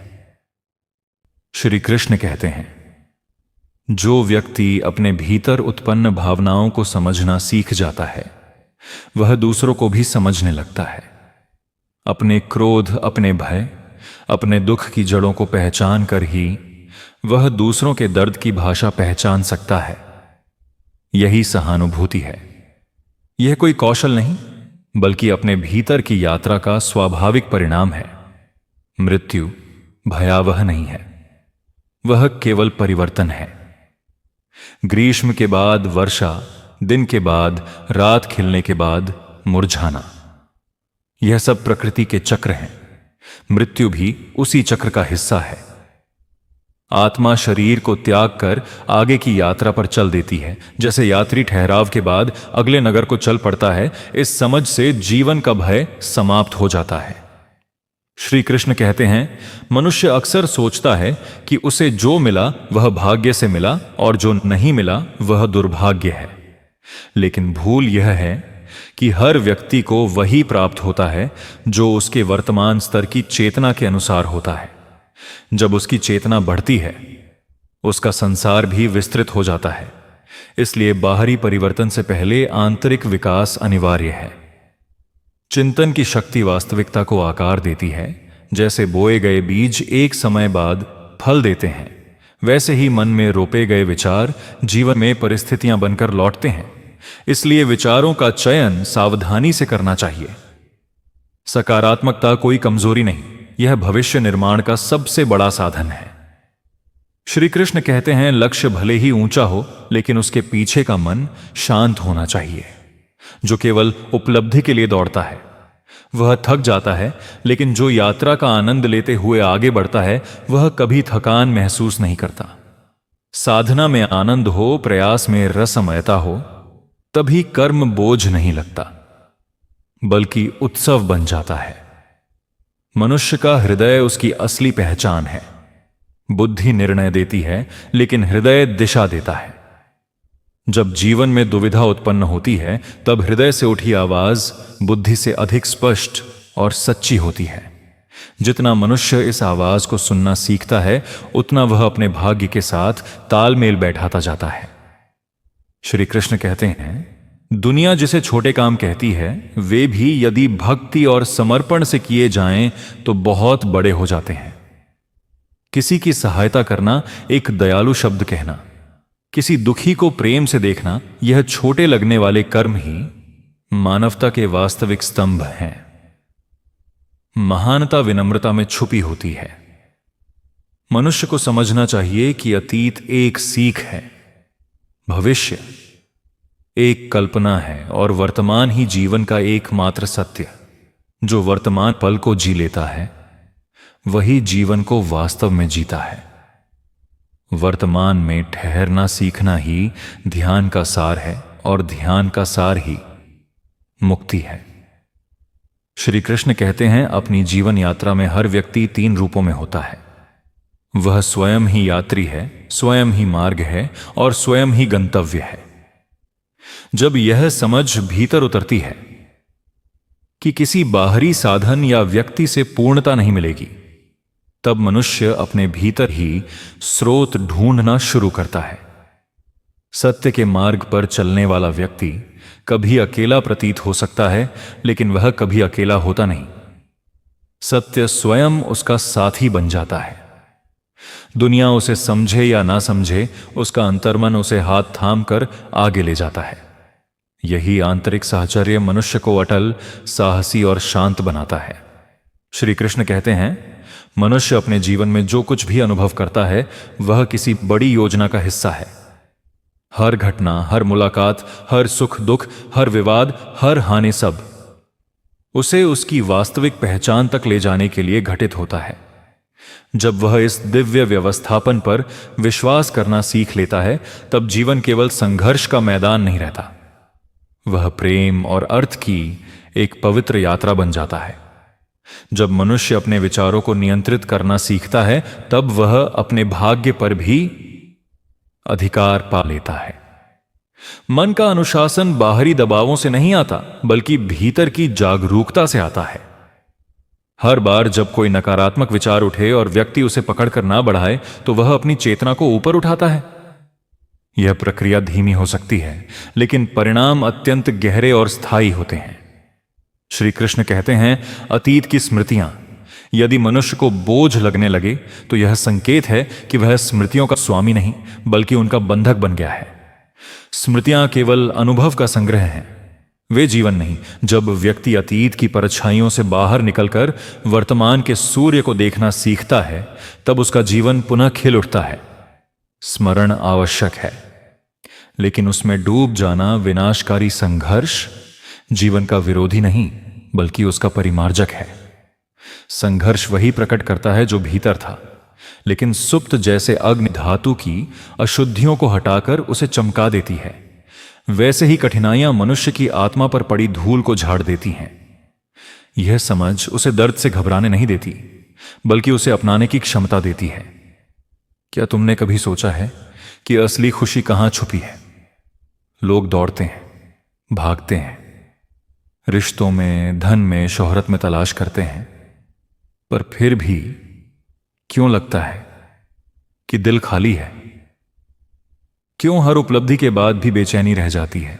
श्री कृष्ण कहते हैं, जो व्यक्ति अपने भीतर उत्पन्न भावनाओं को समझना सीख जाता है, वह दूसरों को भी समझने लगता है। अपने क्रोध, अपने भय, अपने दुख की जड़ों को पहचान कर ही वह दूसरों के दर्द की भाषा पहचान सकता है। यही सहानुभूति है। यह कोई कौशल नहीं, बल्कि अपने भीतर की यात्रा का स्वाभाविक परिणाम है। मृत्यु भयावह नहीं है, वह केवल परिवर्तन है। ग्रीष्म के बाद वर्षा, दिन के बाद रात, खिलने के बाद मुरझाना, यह सब प्रकृति के चक्र हैं। मृत्यु भी उसी चक्र का हिस्सा है। आत्मा शरीर को त्याग कर आगे की यात्रा पर चल देती है। जैसे यात्री ठहराव के बाद अगले नगर को चल पड़ता है, इस समझ से जीवन का भय समाप्त हो जाता है। श्री कृष्ण कहते हैं, मनुष्य अक्सर सोचता है कि उसे जो मिला वह भाग्य से मिला और जो नहीं मिला वह दुर्भाग्य है। लेकिन भूल यह है कि हर व्यक्ति को वही प्राप्त होता है जो उसके वर्तमान स्तर की चेतना के अनुसार होता है। जब उसकी चेतना बढ़ती है, उसका संसार भी विस्तृत हो जाता है। इसलिए बाहरी परिवर्तन से पहले आंतरिक विकास अनिवार्य है। चिंतन की शक्ति वास्तविकता को आकार देती है। जैसे बोए गए बीज एक समय बाद फल देते हैं, वैसे ही मन में रोपे गए विचार जीवन में परिस्थितियां बनकर लौटते हैं। इसलिए विचारों का चयन सावधानी से करना चाहिए। सकारात्मकता कोई कमजोरी नहीं, यह भविष्य निर्माण का सबसे बड़ा साधन है। श्री कृष्ण कहते हैं, लक्ष्य भले ही ऊंचा हो, लेकिन उसके पीछे का मन शांत होना चाहिए। जो केवल उपलब्धि के लिए दौड़ता है वह थक जाता है, लेकिन जो यात्रा का आनंद लेते हुए आगे बढ़ता है वह कभी थकान महसूस नहीं करता। साधना में आनंद हो, प्रयास में रसमयता हो, तभी कर्म बोझ नहीं लगता, बल्कि उत्सव बन जाता है। मनुष्य का हृदय उसकी असली पहचान है। बुद्धि निर्णय देती है, लेकिन हृदय दिशा देता है। जब जीवन में दुविधा उत्पन्न होती है, तब हृदय से उठी आवाज बुद्धि से अधिक स्पष्ट और सच्ची होती है। जितना मनुष्य इस आवाज को सुनना सीखता है, उतना वह अपने भाग्य के साथ तालमेल बैठाता जाता है। श्री कृष्ण कहते हैं, दुनिया जिसे छोटे काम कहती है, वे भी यदि भक्ति और समर्पण से किए जाएं तो बहुत बड़े हो जाते हैं। किसी की सहायता करना, एक दयालु शब्द कहना, किसी दुखी को प्रेम से देखना, यह छोटे लगने वाले कर्म ही मानवता के वास्तविक स्तंभ हैं। महानता विनम्रता में छुपी होती है। मनुष्य को समझना चाहिए कि अतीत एक सीख है, भविष्य एक कल्पना है और वर्तमान ही जीवन का एकमात्र सत्य। जो वर्तमान पल को जी लेता है, वही जीवन को वास्तव में जीता है। वर्तमान में ठहरना सीखना ही ध्यान का सार है, और ध्यान का सार ही मुक्ति है। श्री कृष्ण कहते हैं, अपनी जीवन यात्रा में हर व्यक्ति 3 रूपों में होता है। वह स्वयं ही यात्री है, स्वयं ही मार्ग है और स्वयं ही गंतव्य है। जब यह समझ भीतर उतरती है कि किसी बाहरी साधन या व्यक्ति से पूर्णता नहीं मिलेगी, तब मनुष्य अपने भीतर ही स्रोत ढूंढना शुरू करता है। सत्य के मार्ग पर चलने वाला व्यक्ति कभी अकेला प्रतीत हो सकता है, लेकिन वह कभी अकेला होता नहीं। सत्य स्वयं उसका साथी बन जाता है। दुनिया उसे समझे या ना समझे, उसका अंतर्मन उसे हाथ थाम कर आगे ले जाता है। यही आंतरिक साहचर्य मनुष्य को अटल, साहसी और शांत बनाता है। श्री कृष्ण कहते हैं, मनुष्य अपने जीवन में जो कुछ भी अनुभव करता है वह किसी बड़ी योजना का हिस्सा है। हर घटना, हर मुलाकात, हर सुख दुख, हर विवाद, हर हानि, सब उसे उसकी वास्तविक पहचान तक ले जाने के लिए घटित होता है। जब वह इस दिव्य व्यवस्थापन पर विश्वास करना सीख लेता है, तब जीवन केवल संघर्ष का मैदान नहीं रहता, वह प्रेम और अर्थ की एक पवित्र यात्रा बन जाता है। जब मनुष्य अपने विचारों को नियंत्रित करना सीखता है, तब वह अपने भाग्य पर भी अधिकार पा लेता है। मन का अनुशासन बाहरी दबावों से नहीं आता, बल्कि भीतर की जागरूकता से आता है। हर बार जब कोई नकारात्मक विचार उठे और व्यक्ति उसे पकड़कर ना बढ़ाए, तो वह अपनी चेतना को ऊपर उठाता है। यह प्रक्रिया धीमी हो सकती है, लेकिन परिणाम अत्यंत गहरे और स्थायी होते हैं। श्री कृष्ण कहते हैं, अतीत की स्मृतियां यदि मनुष्य को बोझ लगने लगे, तो यह संकेत है कि वह स्मृतियों का स्वामी नहीं, बल्कि उनका बंधक बन गया है। स्मृतियां केवल अनुभव का संग्रह हैं, वे जीवन नहीं। जब व्यक्ति अतीत की परछाइयों से बाहर निकलकर वर्तमान के सूर्य को देखना सीखता है, तब उसका जीवन पुनः खिल उठता है। स्मरण आवश्यक है, लेकिन उसमें डूब जाना विनाशकारी संघर्ष जीवन का विरोधी नहीं, बल्कि उसका परिमार्जक है। संघर्ष वही प्रकट करता है जो भीतर था, लेकिन सुप्त जैसे अग्नि धातु की अशुद्धियों को हटाकर उसे चमका देती है, वैसे ही कठिनाइयां मनुष्य की आत्मा पर पड़ी धूल को झाड़ देती हैं। यह समझ उसे दर्द से घबराने नहीं देती, बल्कि उसे अपनाने की क्षमता देती है। क्या तुमने कभी सोचा है कि असली खुशी कहां छुपी है? लोग दौड़ते हैं, भागते हैं, रिश्तों में, धन में, शोहरत में तलाश करते हैं, पर फिर भी क्यों लगता है कि दिल खाली है? क्यों हर उपलब्धि के बाद भी बेचैनी रह जाती है?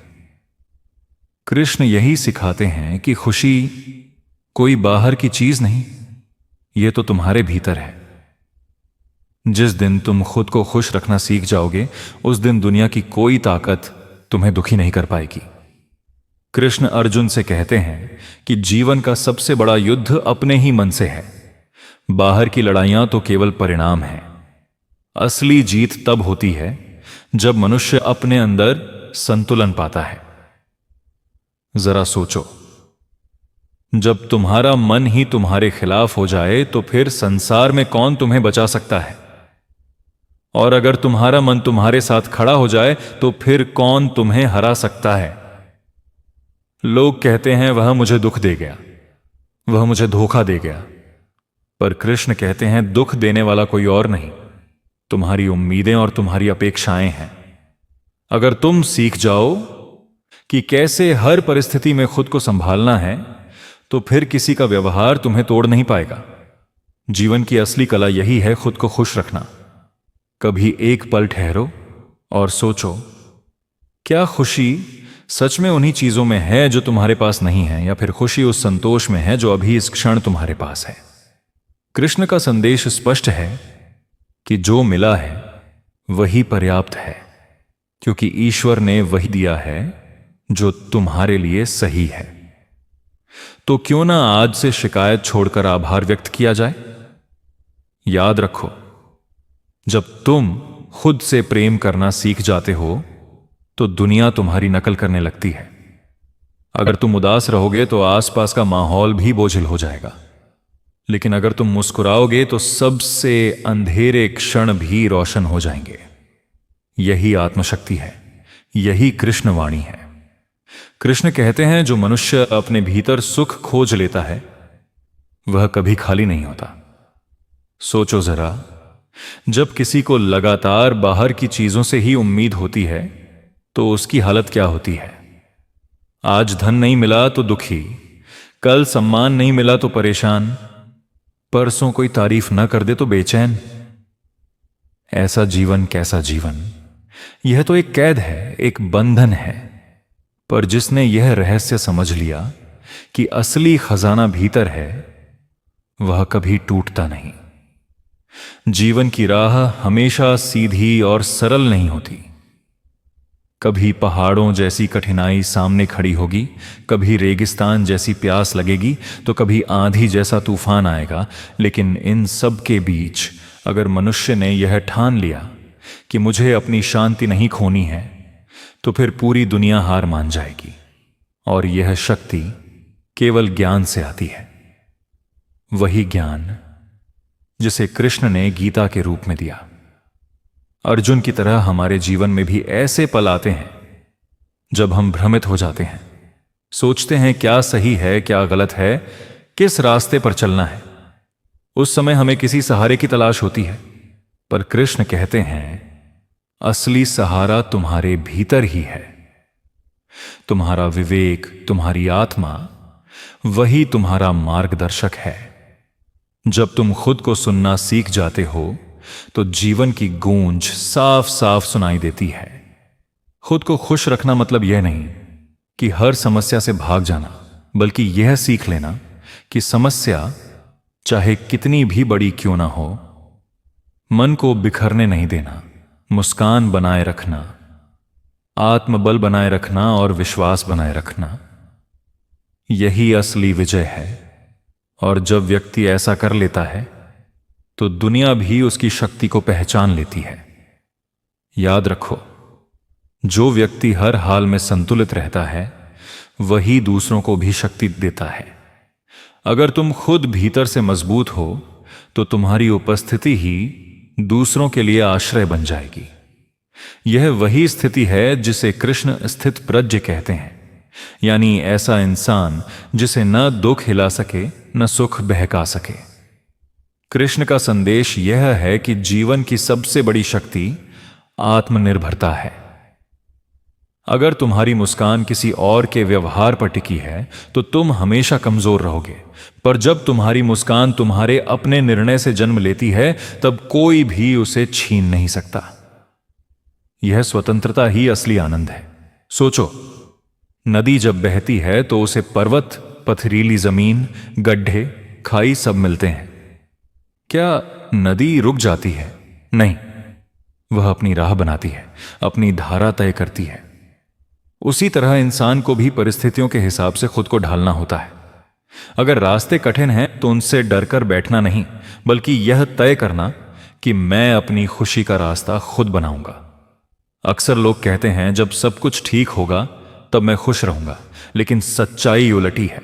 कृष्ण यही सिखाते हैं कि खुशी कोई बाहर की चीज नहीं, यह तो तुम्हारे भीतर है। जिस दिन तुम खुद को खुश रखना सीख जाओगे, उस दिन दुनिया की कोई ताकत तुम्हें दुखी नहीं कर पाएगी। कृष्ण अर्जुन से कहते हैं कि जीवन का सबसे बड़ा युद्ध अपने ही मन से है। बाहर की लड़ाइयां तो केवल परिणाम हैं। असली जीत तब होती है जब मनुष्य अपने अंदर संतुलन पाता है। जरा सोचो, जब तुम्हारा मन ही तुम्हारे खिलाफ हो जाए, तो फिर संसार में कौन तुम्हें बचा सकता है? और अगर तुम्हारा मन तुम्हारे साथ खड़ा हो जाए, तो फिर कौन तुम्हें हरा सकता है? लोग कहते हैं, वह मुझे दुख दे गया, वह मुझे धोखा दे गया, पर कृष्ण कहते हैं, दुख देने वाला कोई और नहीं, तुम्हारी उम्मीदें और तुम्हारी अपेक्षाएं हैं। अगर तुम सीख जाओ कि कैसे हर परिस्थिति में खुद को संभालना है, तो फिर किसी का व्यवहार तुम्हें तोड़ नहीं पाएगा। जीवन की असली कला यही है, खुद को खुश रखना। कभी एक पल ठहरो और सोचो, क्या खुशी सच में उन्हीं चीजों में है जो तुम्हारे पास नहीं है, या फिर खुशी उस संतोष में है जो अभी इस क्षण तुम्हारे पास है? कृष्ण का संदेश स्पष्ट है कि जो मिला है वही पर्याप्त है, क्योंकि ईश्वर ने वही दिया है जो तुम्हारे लिए सही है। तो क्यों ना आज से शिकायत छोड़कर आभार व्यक्त किया जाए? याद रखो, जब तुम खुद से प्रेम करना सीख जाते हो, तो दुनिया तुम्हारी नकल करने लगती है। अगर तुम उदास रहोगे तो आसपास का माहौल भी बोझिल हो जाएगा, लेकिन अगर तुम मुस्कुराओगे तो सबसे अंधेरे क्षण भी रोशन हो जाएंगे। यही आत्मशक्ति है, यही कृष्णवाणी है। कृष्ण कहते हैं जो मनुष्य अपने भीतर सुख खोज लेता है वह कभी खाली नहीं होता। सोचो जरा, जब किसी को लगातार बाहर की चीजों से ही उम्मीद होती है तो उसकी हालत क्या होती है। आज धन नहीं मिला तो दुखी, कल सम्मान नहीं मिला तो परेशान, परसों कोई तारीफ न कर दे तो बेचैन। ऐसा जीवन कैसा जीवन। यह तो एक कैद है, एक बंधन है। पर जिसने यह रहस्य समझ लिया कि असली खजाना भीतर है वह कभी टूटता नहीं। जीवन की राह हमेशा सीधी और सरल नहीं होती। कभी पहाड़ों जैसी कठिनाई सामने खड़ी होगी, कभी रेगिस्तान जैसी प्यास लगेगी, तो कभी आंधी जैसा तूफान आएगा। लेकिन इन सब के बीच अगर मनुष्य ने यह ठान लिया कि मुझे अपनी शांति नहीं खोनी है, तो फिर पूरी दुनिया हार मान जाएगी। और यह शक्ति केवल ज्ञान से आती है, वही ज्ञान जिसे कृष्ण ने गीता के रूप में दिया। अर्जुन की तरह हमारे जीवन में भी ऐसे पल आते हैं जब हम भ्रमित हो जाते हैं, सोचते हैं क्या सही है क्या गलत है, किस रास्ते पर चलना है। उस समय हमें किसी सहारे की तलाश होती है, पर कृष्ण कहते हैं असली सहारा तुम्हारे भीतर ही है। तुम्हारा विवेक, तुम्हारी आत्मा, वही तुम्हारा मार्गदर्शक है। जब तुम खुद को सुनना सीख जाते हो तो जीवन की गूंज साफ साफ सुनाई देती है। खुद को खुश रखना मतलब यह नहीं कि हर समस्या से भाग जाना, बल्कि यह सीख लेना कि समस्या चाहे कितनी भी बड़ी क्यों ना हो, मन को बिखरने नहीं देना, मुस्कान बनाए रखना, आत्मबल बनाए रखना और विश्वास बनाए रखना, यही असली विजय है। और जब व्यक्ति ऐसा कर लेता है तो दुनिया भी उसकी शक्ति को पहचान लेती है। याद रखो, जो व्यक्ति हर हाल में संतुलित रहता है वही दूसरों को भी शक्ति देता है। अगर तुम खुद भीतर से मजबूत हो तो तुम्हारी उपस्थिति ही दूसरों के लिए आश्रय बन जाएगी। यह वही स्थिति है जिसे कृष्ण स्थित प्रज्ञ कहते हैं, यानी ऐसा इंसान जिसे न दुख हिला सके न सुख बहका सके। कृष्ण का संदेश यह है कि जीवन की सबसे बड़ी शक्ति आत्मनिर्भरता है। अगर तुम्हारी मुस्कान किसी और के व्यवहार पर टिकी है तो तुम हमेशा कमजोर रहोगे, पर जब तुम्हारी मुस्कान तुम्हारे अपने निर्णय से जन्म लेती है तब कोई भी उसे छीन नहीं सकता। यह स्वतंत्रता ही असली आनंद है। सोचो, नदी जब बहती है तो उसे पर्वत, पथरीली जमीन, गड्ढे, खाई सब मिलते हैं। क्या नदी रुक जाती है? नहीं, वह अपनी राह बनाती है, अपनी धारा तय करती है। उसी तरह इंसान को भी परिस्थितियों के हिसाब से खुद को ढालना होता है। अगर रास्ते कठिन हैं तो उनसे डरकर बैठना नहीं, बल्कि यह तय करना कि मैं अपनी खुशी का रास्ता खुद बनाऊंगा। अक्सर लोग कहते हैं जब सब कुछ ठीक होगा तब मैं खुश रहूंगा, लेकिन सच्चाई उलटी है।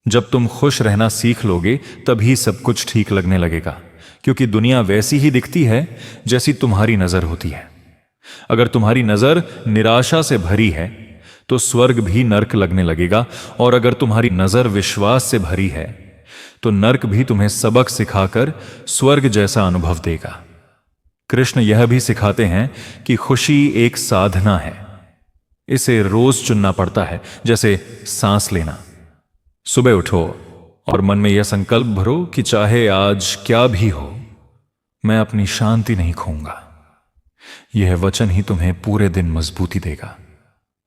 जब तुम खुश रहना सीख लोगे तभी सब कुछ ठीक लगने लगेगा, क्योंकि दुनिया वैसी ही दिखती है जैसी तुम्हारी नजर होती है। अगर तुम्हारी नजर निराशा से भरी है तो स्वर्ग भी नर्क लगने लगेगा, और अगर तुम्हारी नजर विश्वास से भरी है तो नर्क भी तुम्हें सबक सिखाकर स्वर्ग जैसा अनुभव देगा। कृष्ण यह भी सिखाते हैं कि खुशी एक साधना है, इसे रोज चुनना पड़ता है, जैसे सांस लेना। सुबह उठो और मन में यह संकल्प भरो कि चाहे आज क्या भी हो, मैं अपनी शांति नहीं खोऊंगा। यह वचन ही तुम्हें पूरे दिन मजबूती देगा।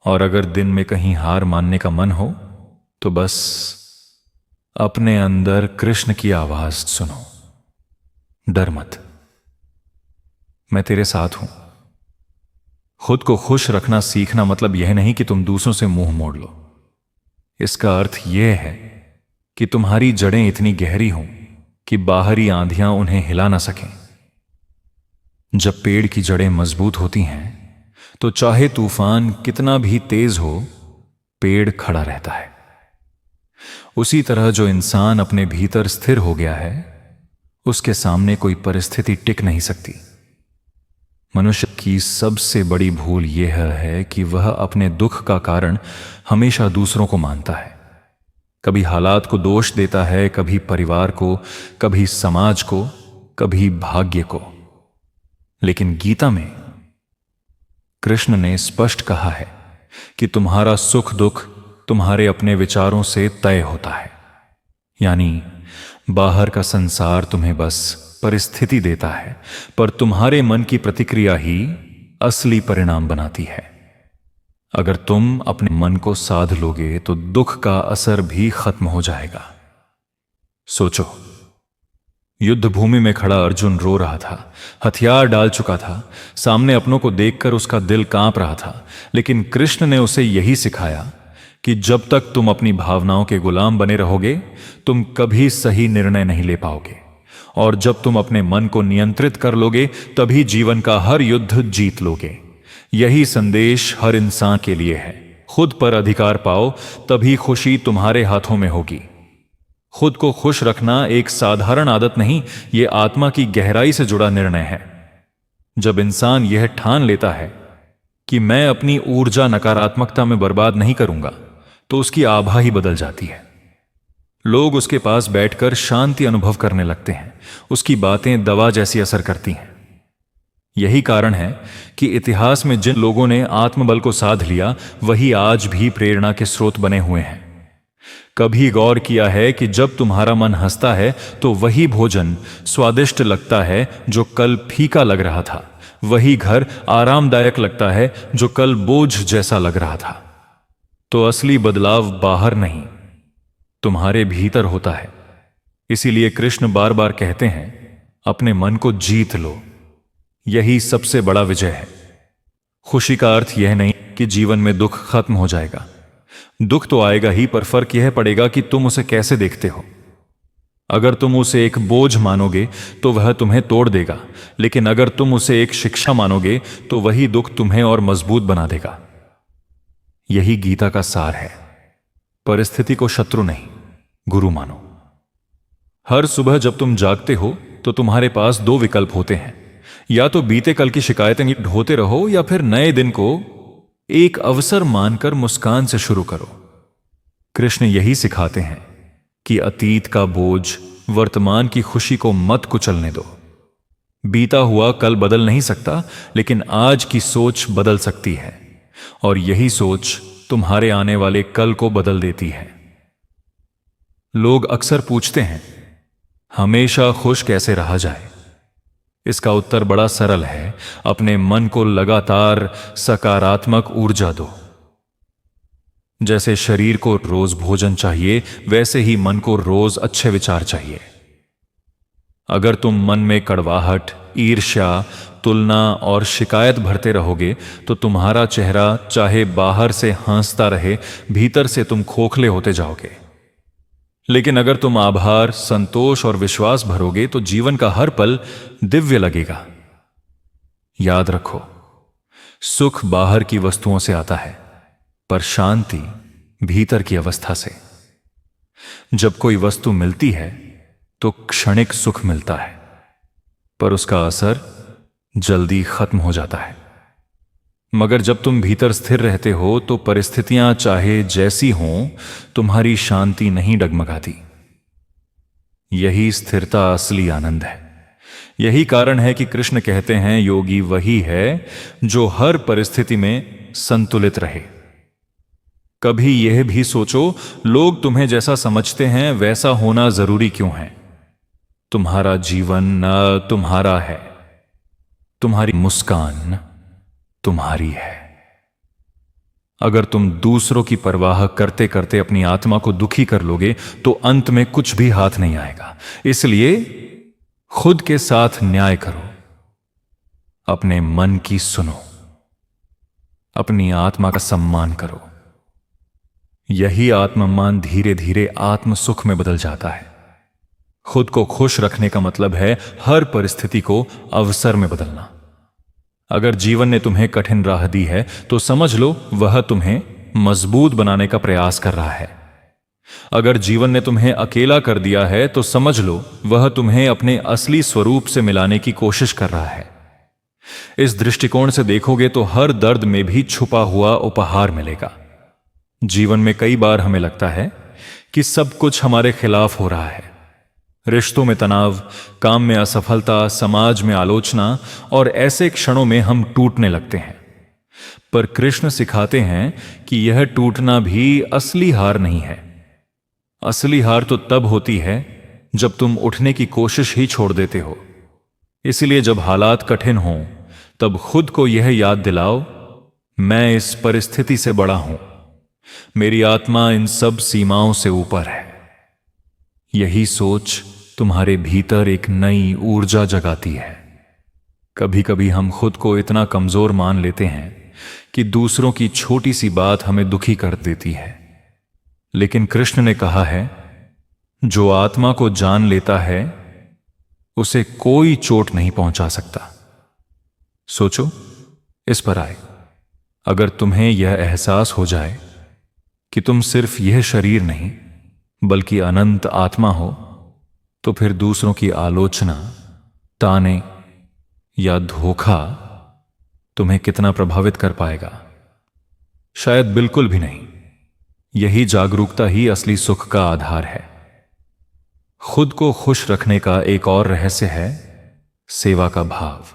और अगर दिन में कहीं हार मानने का मन हो तो बस अपने अंदर कृष्ण की आवाज सुनो, डर मत, मैं तेरे साथ हूं। खुद को खुश रखना सीखना मतलब यह नहीं कि तुम दूसरों से मुंह मोड़ लो। इसका अर्थ यह है कि तुम्हारी जड़ें इतनी गहरी हों कि बाहरी आंधियां उन्हें हिला ना सकें। जब पेड़ की जड़ें मजबूत होती हैं तो चाहे तूफान कितना भी तेज हो, पेड़ खड़ा रहता है। उसी तरह जो इंसान अपने भीतर स्थिर हो गया है, उसके सामने कोई परिस्थिति टिक नहीं सकती। मनुष्य की सबसे बड़ी भूल यह है कि वह अपने दुख का कारण हमेशा दूसरों को मानता है। कभी हालात को दोष देता है, कभी परिवार को, कभी समाज को, कभी भाग्य को। लेकिन गीता में कृष्ण ने स्पष्ट कहा है कि तुम्हारा सुख दुख तुम्हारे अपने विचारों से तय होता है। यानी बाहर का संसार तुम्हें बस परिस्थिति देता है, पर तुम्हारे मन की प्रतिक्रिया ही असली परिणाम बनाती है। अगर तुम अपने मन को साध लोगे तो दुख का असर भी खत्म हो जाएगा। सोचो, युद्ध भूमि में खड़ा अर्जुन रो रहा था, हथियार डाल चुका था, सामने अपनों को देखकर उसका दिल कांप रहा था। लेकिन कृष्ण ने उसे यही सिखाया कि जब तक तुम अपनी भावनाओं के गुलाम बने रहोगे, तुम कभी सही निर्णय नहीं ले पाओगे। और जब तुम अपने मन को नियंत्रित कर लोगे, तभी जीवन का हर युद्ध जीत लोगे। यही संदेश हर इंसान के लिए है। खुद पर अधिकार पाओ, तभी खुशी तुम्हारे हाथों में होगी। खुद को खुश रखना एक साधारण आदत नहीं, यह आत्मा की गहराई से जुड़ा निर्णय है। जब इंसान यह ठान लेता है कि मैं अपनी ऊर्जा नकारात्मकता में बर्बाद नहीं करूंगा, तो उसकी आभा ही बदल जाती है। लोग उसके पास बैठकर शांति अनुभव करने लगते हैं। उसकी बातें दवा जैसी असर करती हैं। यही कारण है कि इतिहास में जिन लोगों ने आत्मबल को साध लिया, वही आज भी प्रेरणा के स्रोत बने हुए हैं। कभी गौर किया है कि जब तुम्हारा मन हंसता है तो वही भोजन स्वादिष्ट लगता है जो कल फीका लग रहा था, वही घर आरामदायक लगता है जो कल बोझ जैसा लग रहा था। तो असली बदलाव बाहर नहीं, तुम्हारे भीतर होता है। इसीलिए कृष्ण बार बार कहते हैं, अपने मन को जीत लो। यही सबसे बड़ा विजय है। खुशी का अर्थ यह नहीं कि जीवन में दुख खत्म हो जाएगा। दुख तो आएगा ही, पर फर्क यह पड़ेगा कि तुम उसे कैसे देखते हो। अगर तुम उसे एक बोझ मानोगे तो वह तुम्हें तोड़ देगा, लेकिन अगर तुम उसे एक शिक्षा मानोगे तो वही दुख तुम्हें और मजबूत बना देगा। यही गीता का सार है। परिस्थिति को शत्रु नहीं, गुरु मानो। हर सुबह जब तुम जागते हो तो तुम्हारे पास दो विकल्प होते हैं। या तो बीते कल की शिकायतें ढोते रहो, या फिर नए दिन को एक अवसर मानकर मुस्कान से शुरू करो। कृष्ण यही सिखाते हैं कि अतीत का बोझ वर्तमान की खुशी को मत कुचलने दो। बीता हुआ कल बदल नहीं सकता, लेकिन आज की सोच बदल सकती है, और यही सोच तुम्हारे आने वाले कल को बदल देती है। लोग अक्सर पूछते हैं, हमेशा खुश कैसे रहा जाए? इसका उत्तर बड़ा सरल है, अपने मन को लगातार सकारात्मक ऊर्जा दो। जैसे शरीर को रोज भोजन चाहिए, वैसे ही मन को रोज अच्छे विचार चाहिए। अगर तुम मन में कड़वाहट, ईर्ष्या, तुलना और शिकायत भरते रहोगे तो तुम्हारा चेहरा चाहे बाहर से हंसता रहे, भीतर से तुम खोखले होते जाओगे। लेकिन अगर तुम आभार, संतोष और विश्वास भरोगे तो जीवन का हर पल दिव्य लगेगा। याद रखो, सुख बाहर की वस्तुओं से आता है, पर शांति भीतर की अवस्था से। जब कोई वस्तु मिलती है तो क्षणिक सुख मिलता है, पर उसका असर जल्दी खत्म हो जाता है। मगर जब तुम भीतर स्थिर रहते हो तो परिस्थितियां चाहे जैसी हों, तुम्हारी शांति नहीं डगमगाती। यही स्थिरता असली आनंद है। यही कारण है कि कृष्ण कहते हैं, योगी वही है जो हर परिस्थिति में संतुलित रहे। कभी यह भी सोचो, लोग तुम्हें जैसा समझते हैं वैसा होना जरूरी क्यों है? तुम्हारा जीवन न तुम्हारा है, तुम्हारी मुस्कान तुम्हारी है। अगर तुम दूसरों की परवाह करते करते अपनी आत्मा को दुखी कर लोगे तो अंत में कुछ भी हाथ नहीं आएगा। इसलिए खुद के साथ न्याय करो, अपने मन की सुनो, अपनी आत्मा का सम्मान करो। यही आत्ममान धीरे धीरे आत्म सुख में बदल जाता है। खुद को खुश रखने का मतलब है हर परिस्थिति को अवसर में बदलना। अगर जीवन ने तुम्हें कठिन राह दी है तो समझ लो वह तुम्हें मजबूत बनाने का प्रयास कर रहा है। अगर जीवन ने तुम्हें अकेला कर दिया है तो समझ लो वह तुम्हें अपने असली स्वरूप से मिलाने की कोशिश कर रहा है। इस दृष्टिकोण से देखोगे तो हर दर्द में भी छुपा हुआ उपहार मिलेगा। जीवन में कई बार हमें लगता है कि सब कुछ हमारे खिलाफ हो रहा है। रिश्तों में तनाव, काम में असफलता, समाज में आलोचना, और ऐसे क्षणों में हम टूटने लगते हैं। पर कृष्ण सिखाते हैं कि यह टूटना भी असली हार नहीं है। असली हार तो तब होती है जब तुम उठने की कोशिश ही छोड़ देते हो। इसलिए जब हालात कठिन हों तब खुद को यह याद दिलाओ, मैं इस परिस्थिति से बड़ा हूं, मेरी आत्मा इन सब सीमाओं से ऊपर है। यही सोच तुम्हारे भीतर एक नई ऊर्जा जगाती है। कभी कभी हम खुद को इतना कमजोर मान लेते हैं कि दूसरों की छोटी सी बात हमें दुखी कर देती है। लेकिन कृष्ण ने कहा है, जो आत्मा को जान लेता है उसे कोई चोट नहीं पहुंचा सकता। सोचो, इस पर आए। अगर तुम्हें यह एहसास हो जाए कि तुम सिर्फ यह शरीर नहीं बल्कि अनंत आत्मा हो, तो फिर दूसरों की आलोचना, ताने या धोखा तुम्हें कितना प्रभावित कर पाएगा? शायद बिल्कुल भी नहीं। यही जागरूकता ही असली सुख का आधार है। खुद को खुश रखने का एक और रहस्य है सेवा का भाव।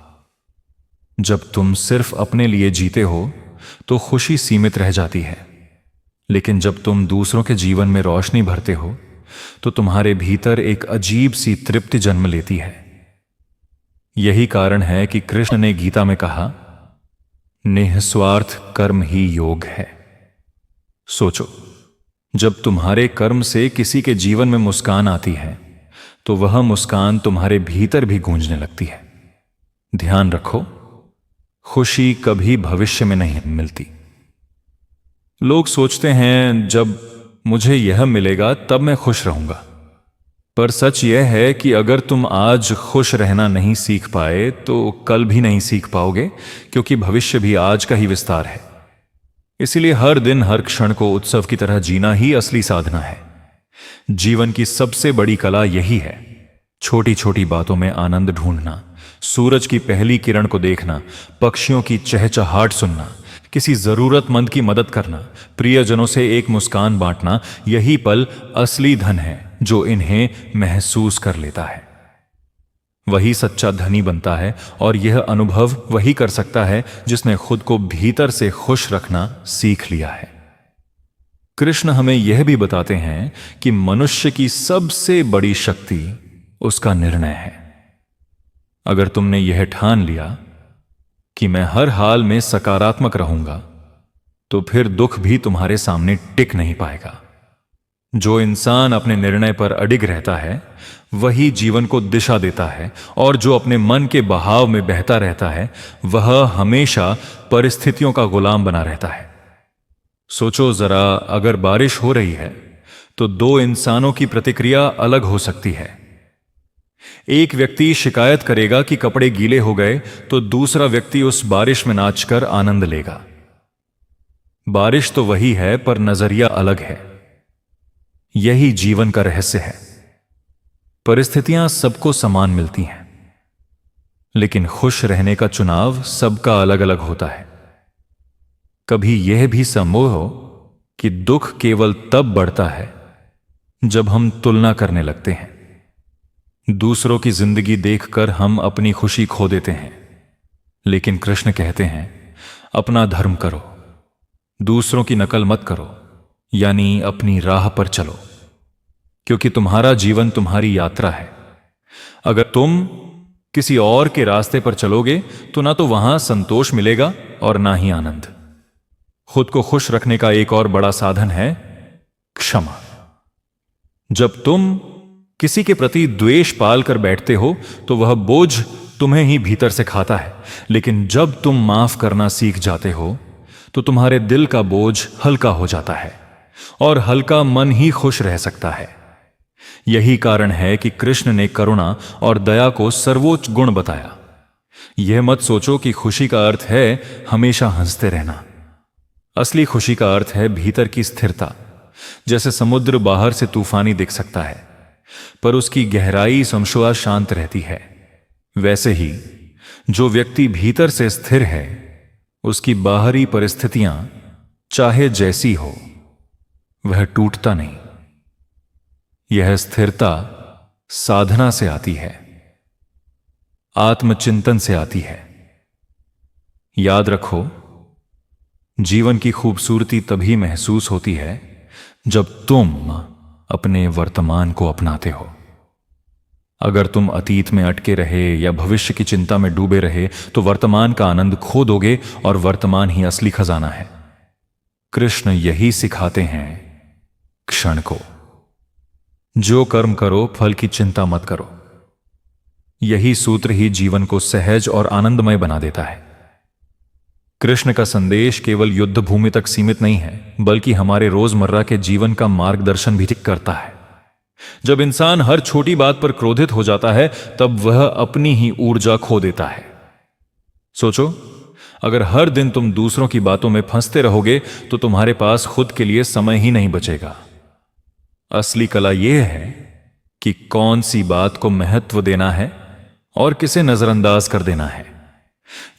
जब तुम सिर्फ अपने लिए जीते हो तो खुशी सीमित रह जाती है, लेकिन जब तुम दूसरों के जीवन में रोशनी भरते हो तो तुम्हारे भीतर एक अजीब सी तृप्ति जन्म लेती है। यही कारण है कि कृष्ण ने गीता में कहा, निःस्वार्थ कर्म ही योग है। सोचो, जब तुम्हारे कर्म से किसी के जीवन में मुस्कान आती है तो वह मुस्कान तुम्हारे भीतर भी गूंजने लगती है। ध्यान रखो, खुशी कभी भविष्य में नहीं मिलती। लोग सोचते हैं जब मुझे यह मिलेगा तब मैं खुश रहूंगा। पर सच यह है कि अगर तुम आज खुश रहना नहीं सीख पाए तो कल भी नहीं सीख पाओगे, क्योंकि भविष्य भी आज का ही विस्तार है। इसीलिए हर दिन, हर क्षण को उत्सव की तरह जीना ही असली साधना है। जीवन की सबसे बड़ी कला यही है, छोटी छोटी बातों में आनंद ढूंढना, सूरज की पहली किरण को देखना, पक्षियों की चहचहाट सुनना, किसी जरूरतमंद की मदद करना, प्रियजनों से एक मुस्कान बांटना। यही पल असली धन है जो इन्हें महसूस कर लेता है। वही सच्चा धनी बनता है, और यह अनुभव वही कर सकता है जिसने खुद को भीतर से खुश रखना सीख लिया है। कृष्ण हमें यह भी बताते हैं कि मनुष्य की सबसे बड़ी शक्ति उसका निर्णय है। अगर तुमने यह ठान लिया कि मैं हर हाल में सकारात्मक रहूंगा, तो फिर दुख भी तुम्हारे सामने टिक नहीं पाएगा। जो इंसान अपने निर्णय पर अडिग रहता है वही जीवन को दिशा देता है, और जो अपने मन के बहाव में बहता रहता है वह हमेशा परिस्थितियों का गुलाम बना रहता है। सोचो जरा, अगर बारिश हो रही है तो दो इंसानों की प्रतिक्रिया अलग हो सकती है। एक व्यक्ति शिकायत करेगा कि कपड़े गीले हो गए, तो दूसरा व्यक्ति उस बारिश में नाचकर आनंद लेगा। बारिश तो वही है, पर नजरिया अलग है। यही जीवन का रहस्य है। परिस्थितियां सबको समान मिलती हैं, लेकिन खुश रहने का चुनाव सबका अलग अलग होता है। कभी यह भी संभव हो कि दुख केवल तब बढ़ता है जब हम तुलना करने लगते हैं। दूसरों की जिंदगी देखकर हम अपनी खुशी खो देते हैं, लेकिन कृष्ण कहते हैं, अपना धर्म करो, दूसरों की नकल मत करो, यानी अपनी राह पर चलो, क्योंकि तुम्हारा जीवन तुम्हारी यात्रा है। अगर तुम किसी और के रास्ते पर चलोगे तो ना तो वहां संतोष मिलेगा और ना ही आनंद। खुद को खुश रखने का एक और बड़ा साधन है क्षमा। जब तुम किसी के प्रति द्वेष पाल कर बैठते हो तो वह बोझ तुम्हें ही भीतर से खाता है, लेकिन जब तुम माफ करना सीख जाते हो तो तुम्हारे दिल का बोझ हल्का हो जाता है, और हल्का मन ही खुश रह सकता है। यही कारण है कि कृष्ण ने करुणा और दया को सर्वोच्च गुण बताया। यह मत सोचो कि खुशी का अर्थ है हमेशा हंसते रहना। असली खुशी का अर्थ है भीतर की स्थिरता। जैसे समुद्र बाहर से तूफानी दिख सकता है, पर उसकी गहराई समशुआ शांत रहती है, वैसे ही जो व्यक्ति भीतर से स्थिर है, उसकी बाहरी परिस्थितियां चाहे जैसी हो, वह टूटता नहीं। यह स्थिरता साधना से आती है, आत्मचिंतन से आती है। याद रखो, जीवन की खूबसूरती तभी महसूस होती है जब तुम अपने वर्तमान को अपनाते हो। अगर तुम अतीत में अटके रहे या भविष्य की चिंता में डूबे रहे तो वर्तमान का आनंद खो दोगे, और वर्तमान ही असली खजाना है। कृष्ण यही सिखाते हैं क्षण को। जो कर्म करो, फल की चिंता मत करो। यही सूत्र ही जीवन को सहज और आनंदमय बना देता है। कृष्ण का संदेश केवल युद्ध भूमि तक सीमित नहीं है, बल्कि हमारे रोजमर्रा के जीवन का मार्गदर्शन भी करता है। जब इंसान हर छोटी बात पर क्रोधित हो जाता है, तब वह अपनी ही ऊर्जा खो देता है। सोचो, अगर हर दिन तुम दूसरों की बातों में फंसते रहोगे तो तुम्हारे पास खुद के लिए समय ही नहीं बचेगा। असली कला यह है कि कौन सी बात को महत्व देना है और किसे नजरअंदाज कर देना है।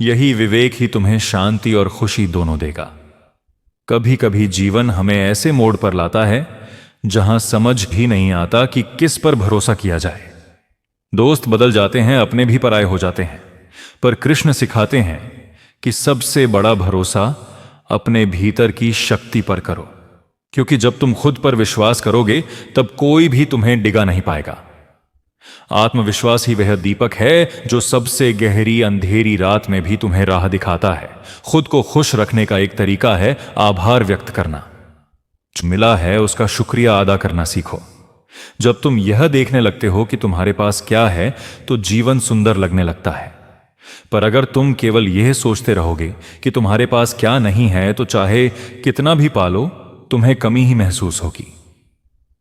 यही विवेक ही तुम्हें शांति और खुशी दोनों देगा। कभी कभी जीवन हमें ऐसे मोड़ पर लाता है जहां समझ भी नहीं आता कि किस पर भरोसा किया जाए। दोस्त बदल जाते हैं, अपने भी पराये हो जाते हैं, पर कृष्ण सिखाते हैं कि सबसे बड़ा भरोसा अपने भीतर की शक्ति पर करो, क्योंकि जब तुम खुद पर विश्वास करोगे तब कोई भी तुम्हें डिगा नहीं पाएगा। आत्मविश्वास ही वह दीपक है जो सबसे गहरी अंधेरी रात में भी तुम्हें राह दिखाता है। खुद को खुश रखने का एक तरीका है आभार व्यक्त करना। जो मिला है उसका शुक्रिया अदा करना सीखो। जब तुम यह देखने लगते हो कि तुम्हारे पास क्या है तो जीवन सुंदर लगने लगता है। पर अगर तुम केवल यह सोचते रहोगे कि तुम्हारे पास क्या नहीं है तो चाहे कितना भी पालो, तुम्हें कमी ही महसूस होगी।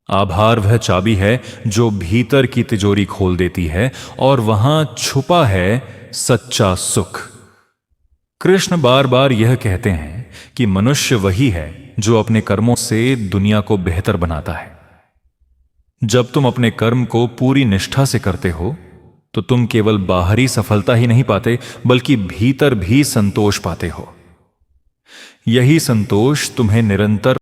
आभार वह चाबी है जो भीतर की तिजोरी खोल देती है, और वहां छुपा है सच्चा सुख। कृष्ण बार बार यह कहते हैं कि मनुष्य वही है जो अपने कर्मों से दुनिया को बेहतर बनाता है। जब तुम अपने कर्म को पूरी निष्ठा से करते हो तो तुम केवल बाहरी सफलता ही नहीं पाते, बल्कि भीतर भी संतोष पाते हो। यही संतोष तुम्हें निरंतर